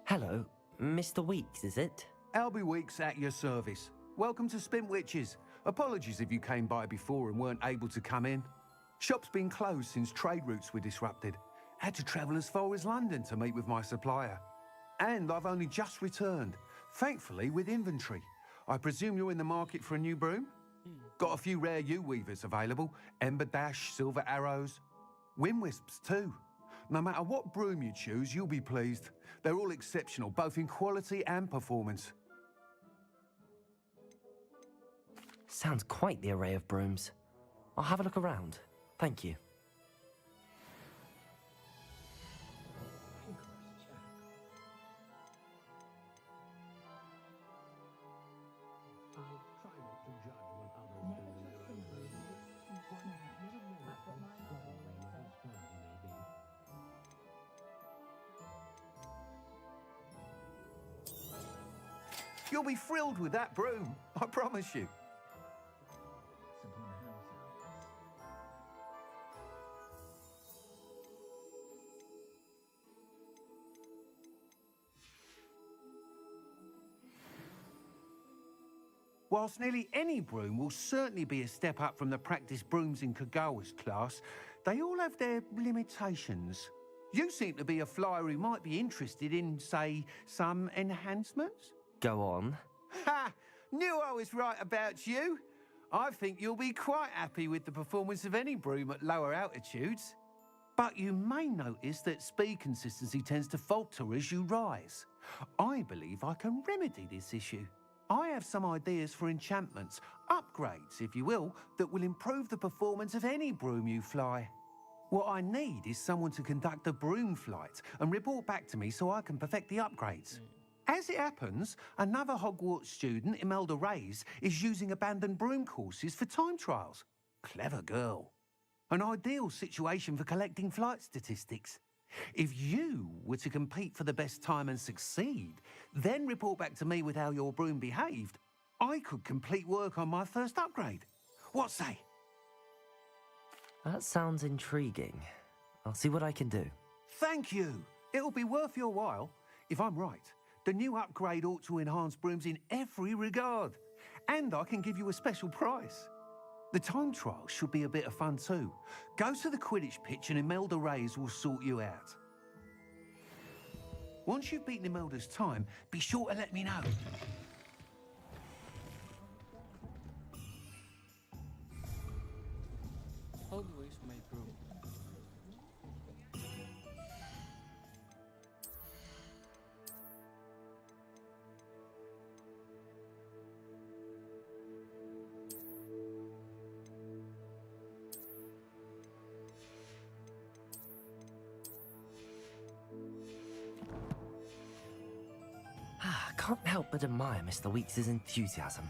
Hello, Mr. Weeks, is it? Albie Weeks at your service. Welcome to Spintwitches. Apologies if you came by before and weren't able to come in. Shop's been closed since trade routes were disrupted. Had to travel as far as London to meet with my supplier. And I've only just returned, thankfully with inventory. I presume you're in the market for a new broom? Got a few rare U-weavers available. Ember Dash, Silver Arrows. Wind Wisps too. No matter what broom you choose, you'll be pleased. They're all exceptional, both in quality and performance. Sounds quite the array of brooms. I'll have a look around. Thank you. You'll be thrilled with that broom, I promise you. Whilst nearly any broom will certainly be a step up from the practice brooms in Kagawa's class, they all have their limitations. You seem to be a flyer who might be interested in, say, some enhancements? Go on. Ha! Knew I was right about you. I think you'll be quite happy with the performance of any broom at lower altitudes. But you may notice that speed consistency tends to falter as you rise. I believe I can remedy this issue. I have some ideas for enchantments, upgrades, if you will, that will improve the performance of any broom you fly. What I need is someone to conduct a broom flight and report back to me so I can perfect the upgrades. As it happens, another Hogwarts student, Imelda Reyes, is using abandoned broom courses for time trials. Clever girl. An ideal situation for collecting flight statistics. If you were to compete for the best time and succeed, then report back to me with how your broom behaved, I could complete work on my first upgrade. What say? That sounds intriguing. I'll see what I can do. Thank you. It'll be worth your while. If I'm right, the new upgrade ought to enhance brooms in every regard. And I can give you a special price. The time trial should be a bit of fun too. Go to the Quidditch pitch and Imelda Reyes will sort you out. Once you've beaten Imelda's time, be sure to let me know. Always my broom. Can't help but admire Mr. Weeks' enthusiasm.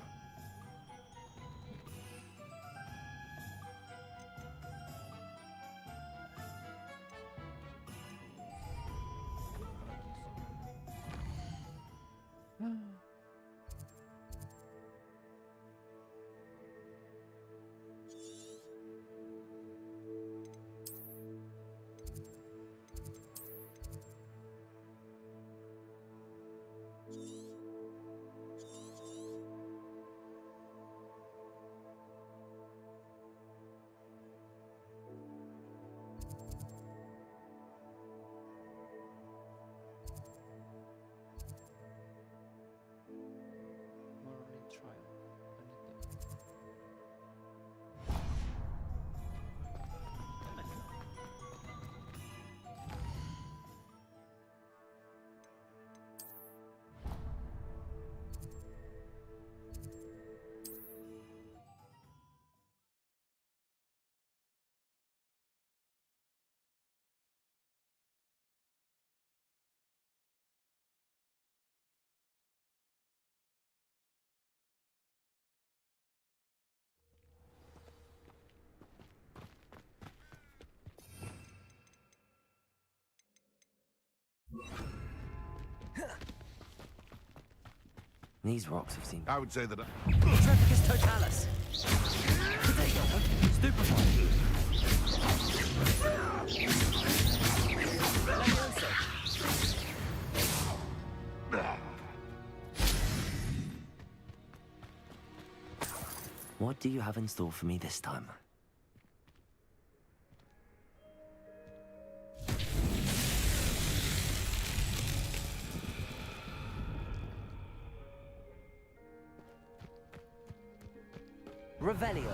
These rocks have seen... I would say that... Trepicus totalis. What do you have in store for me this time? Revelio.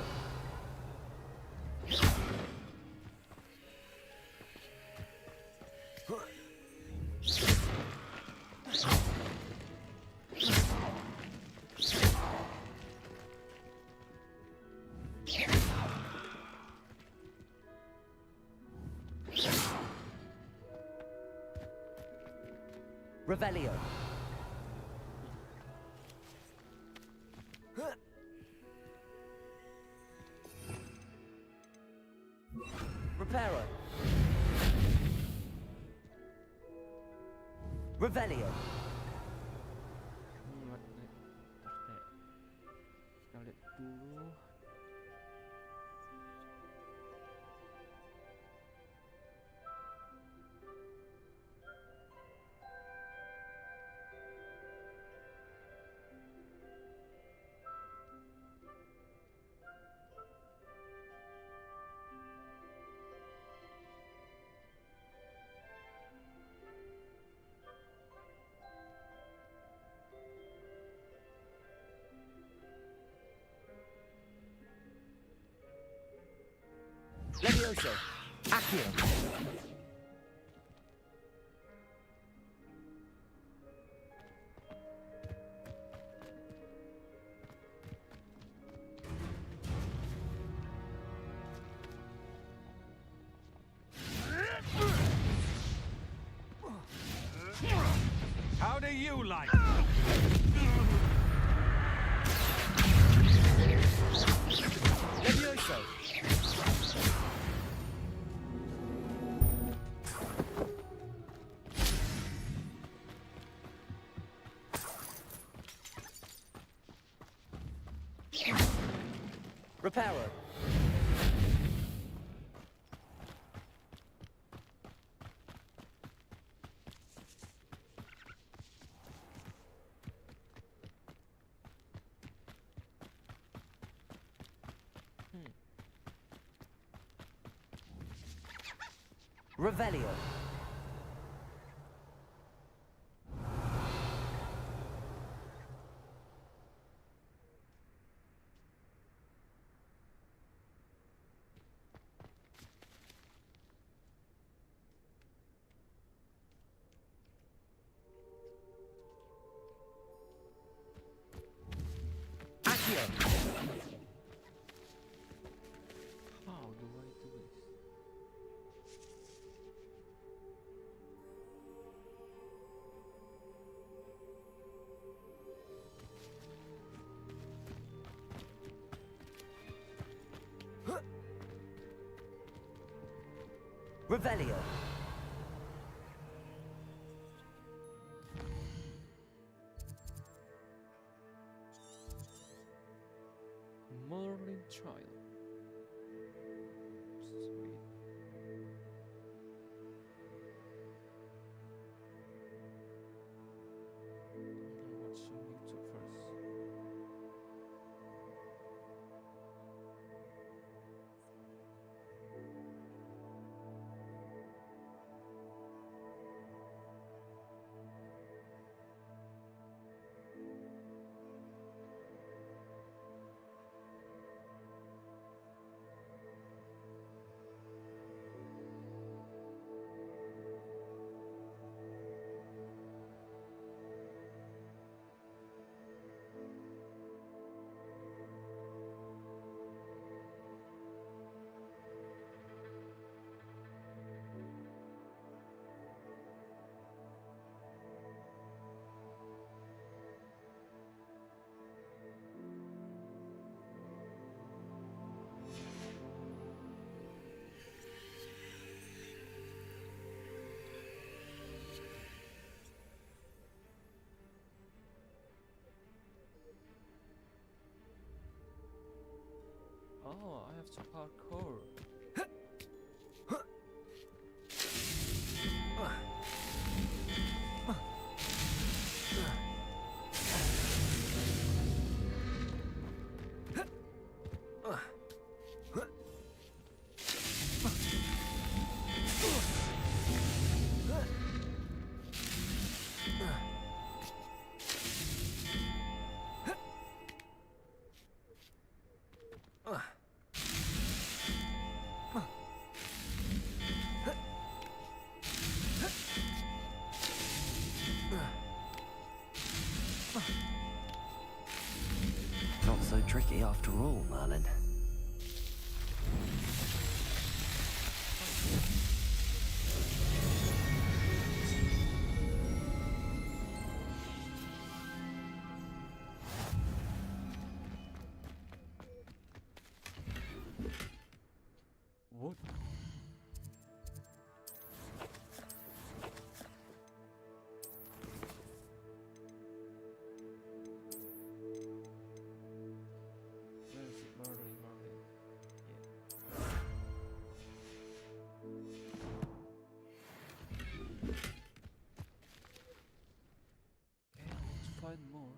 Revelio. Reparo. Revelio. Kita lihat dulu. Levioso. Accio. How do you like Levioso. Reparo. Revelio. Accio. How do I do this? Revelio. Merlin trial. Sweet. Watch some YouTube first. Oh, I have to parkour. Not so tricky after all, Merlin. What? Where is it? Merlin. Yeah. Okay, let's find more.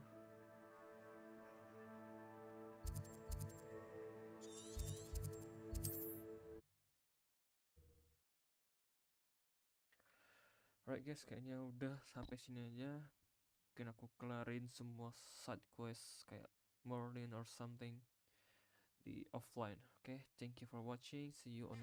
Alright guys, kayaknya udah sampai sini aja. Mungkin aku kelarin semua side quest kayak Merlin or something di offline. Okay, thank you for watching. See you on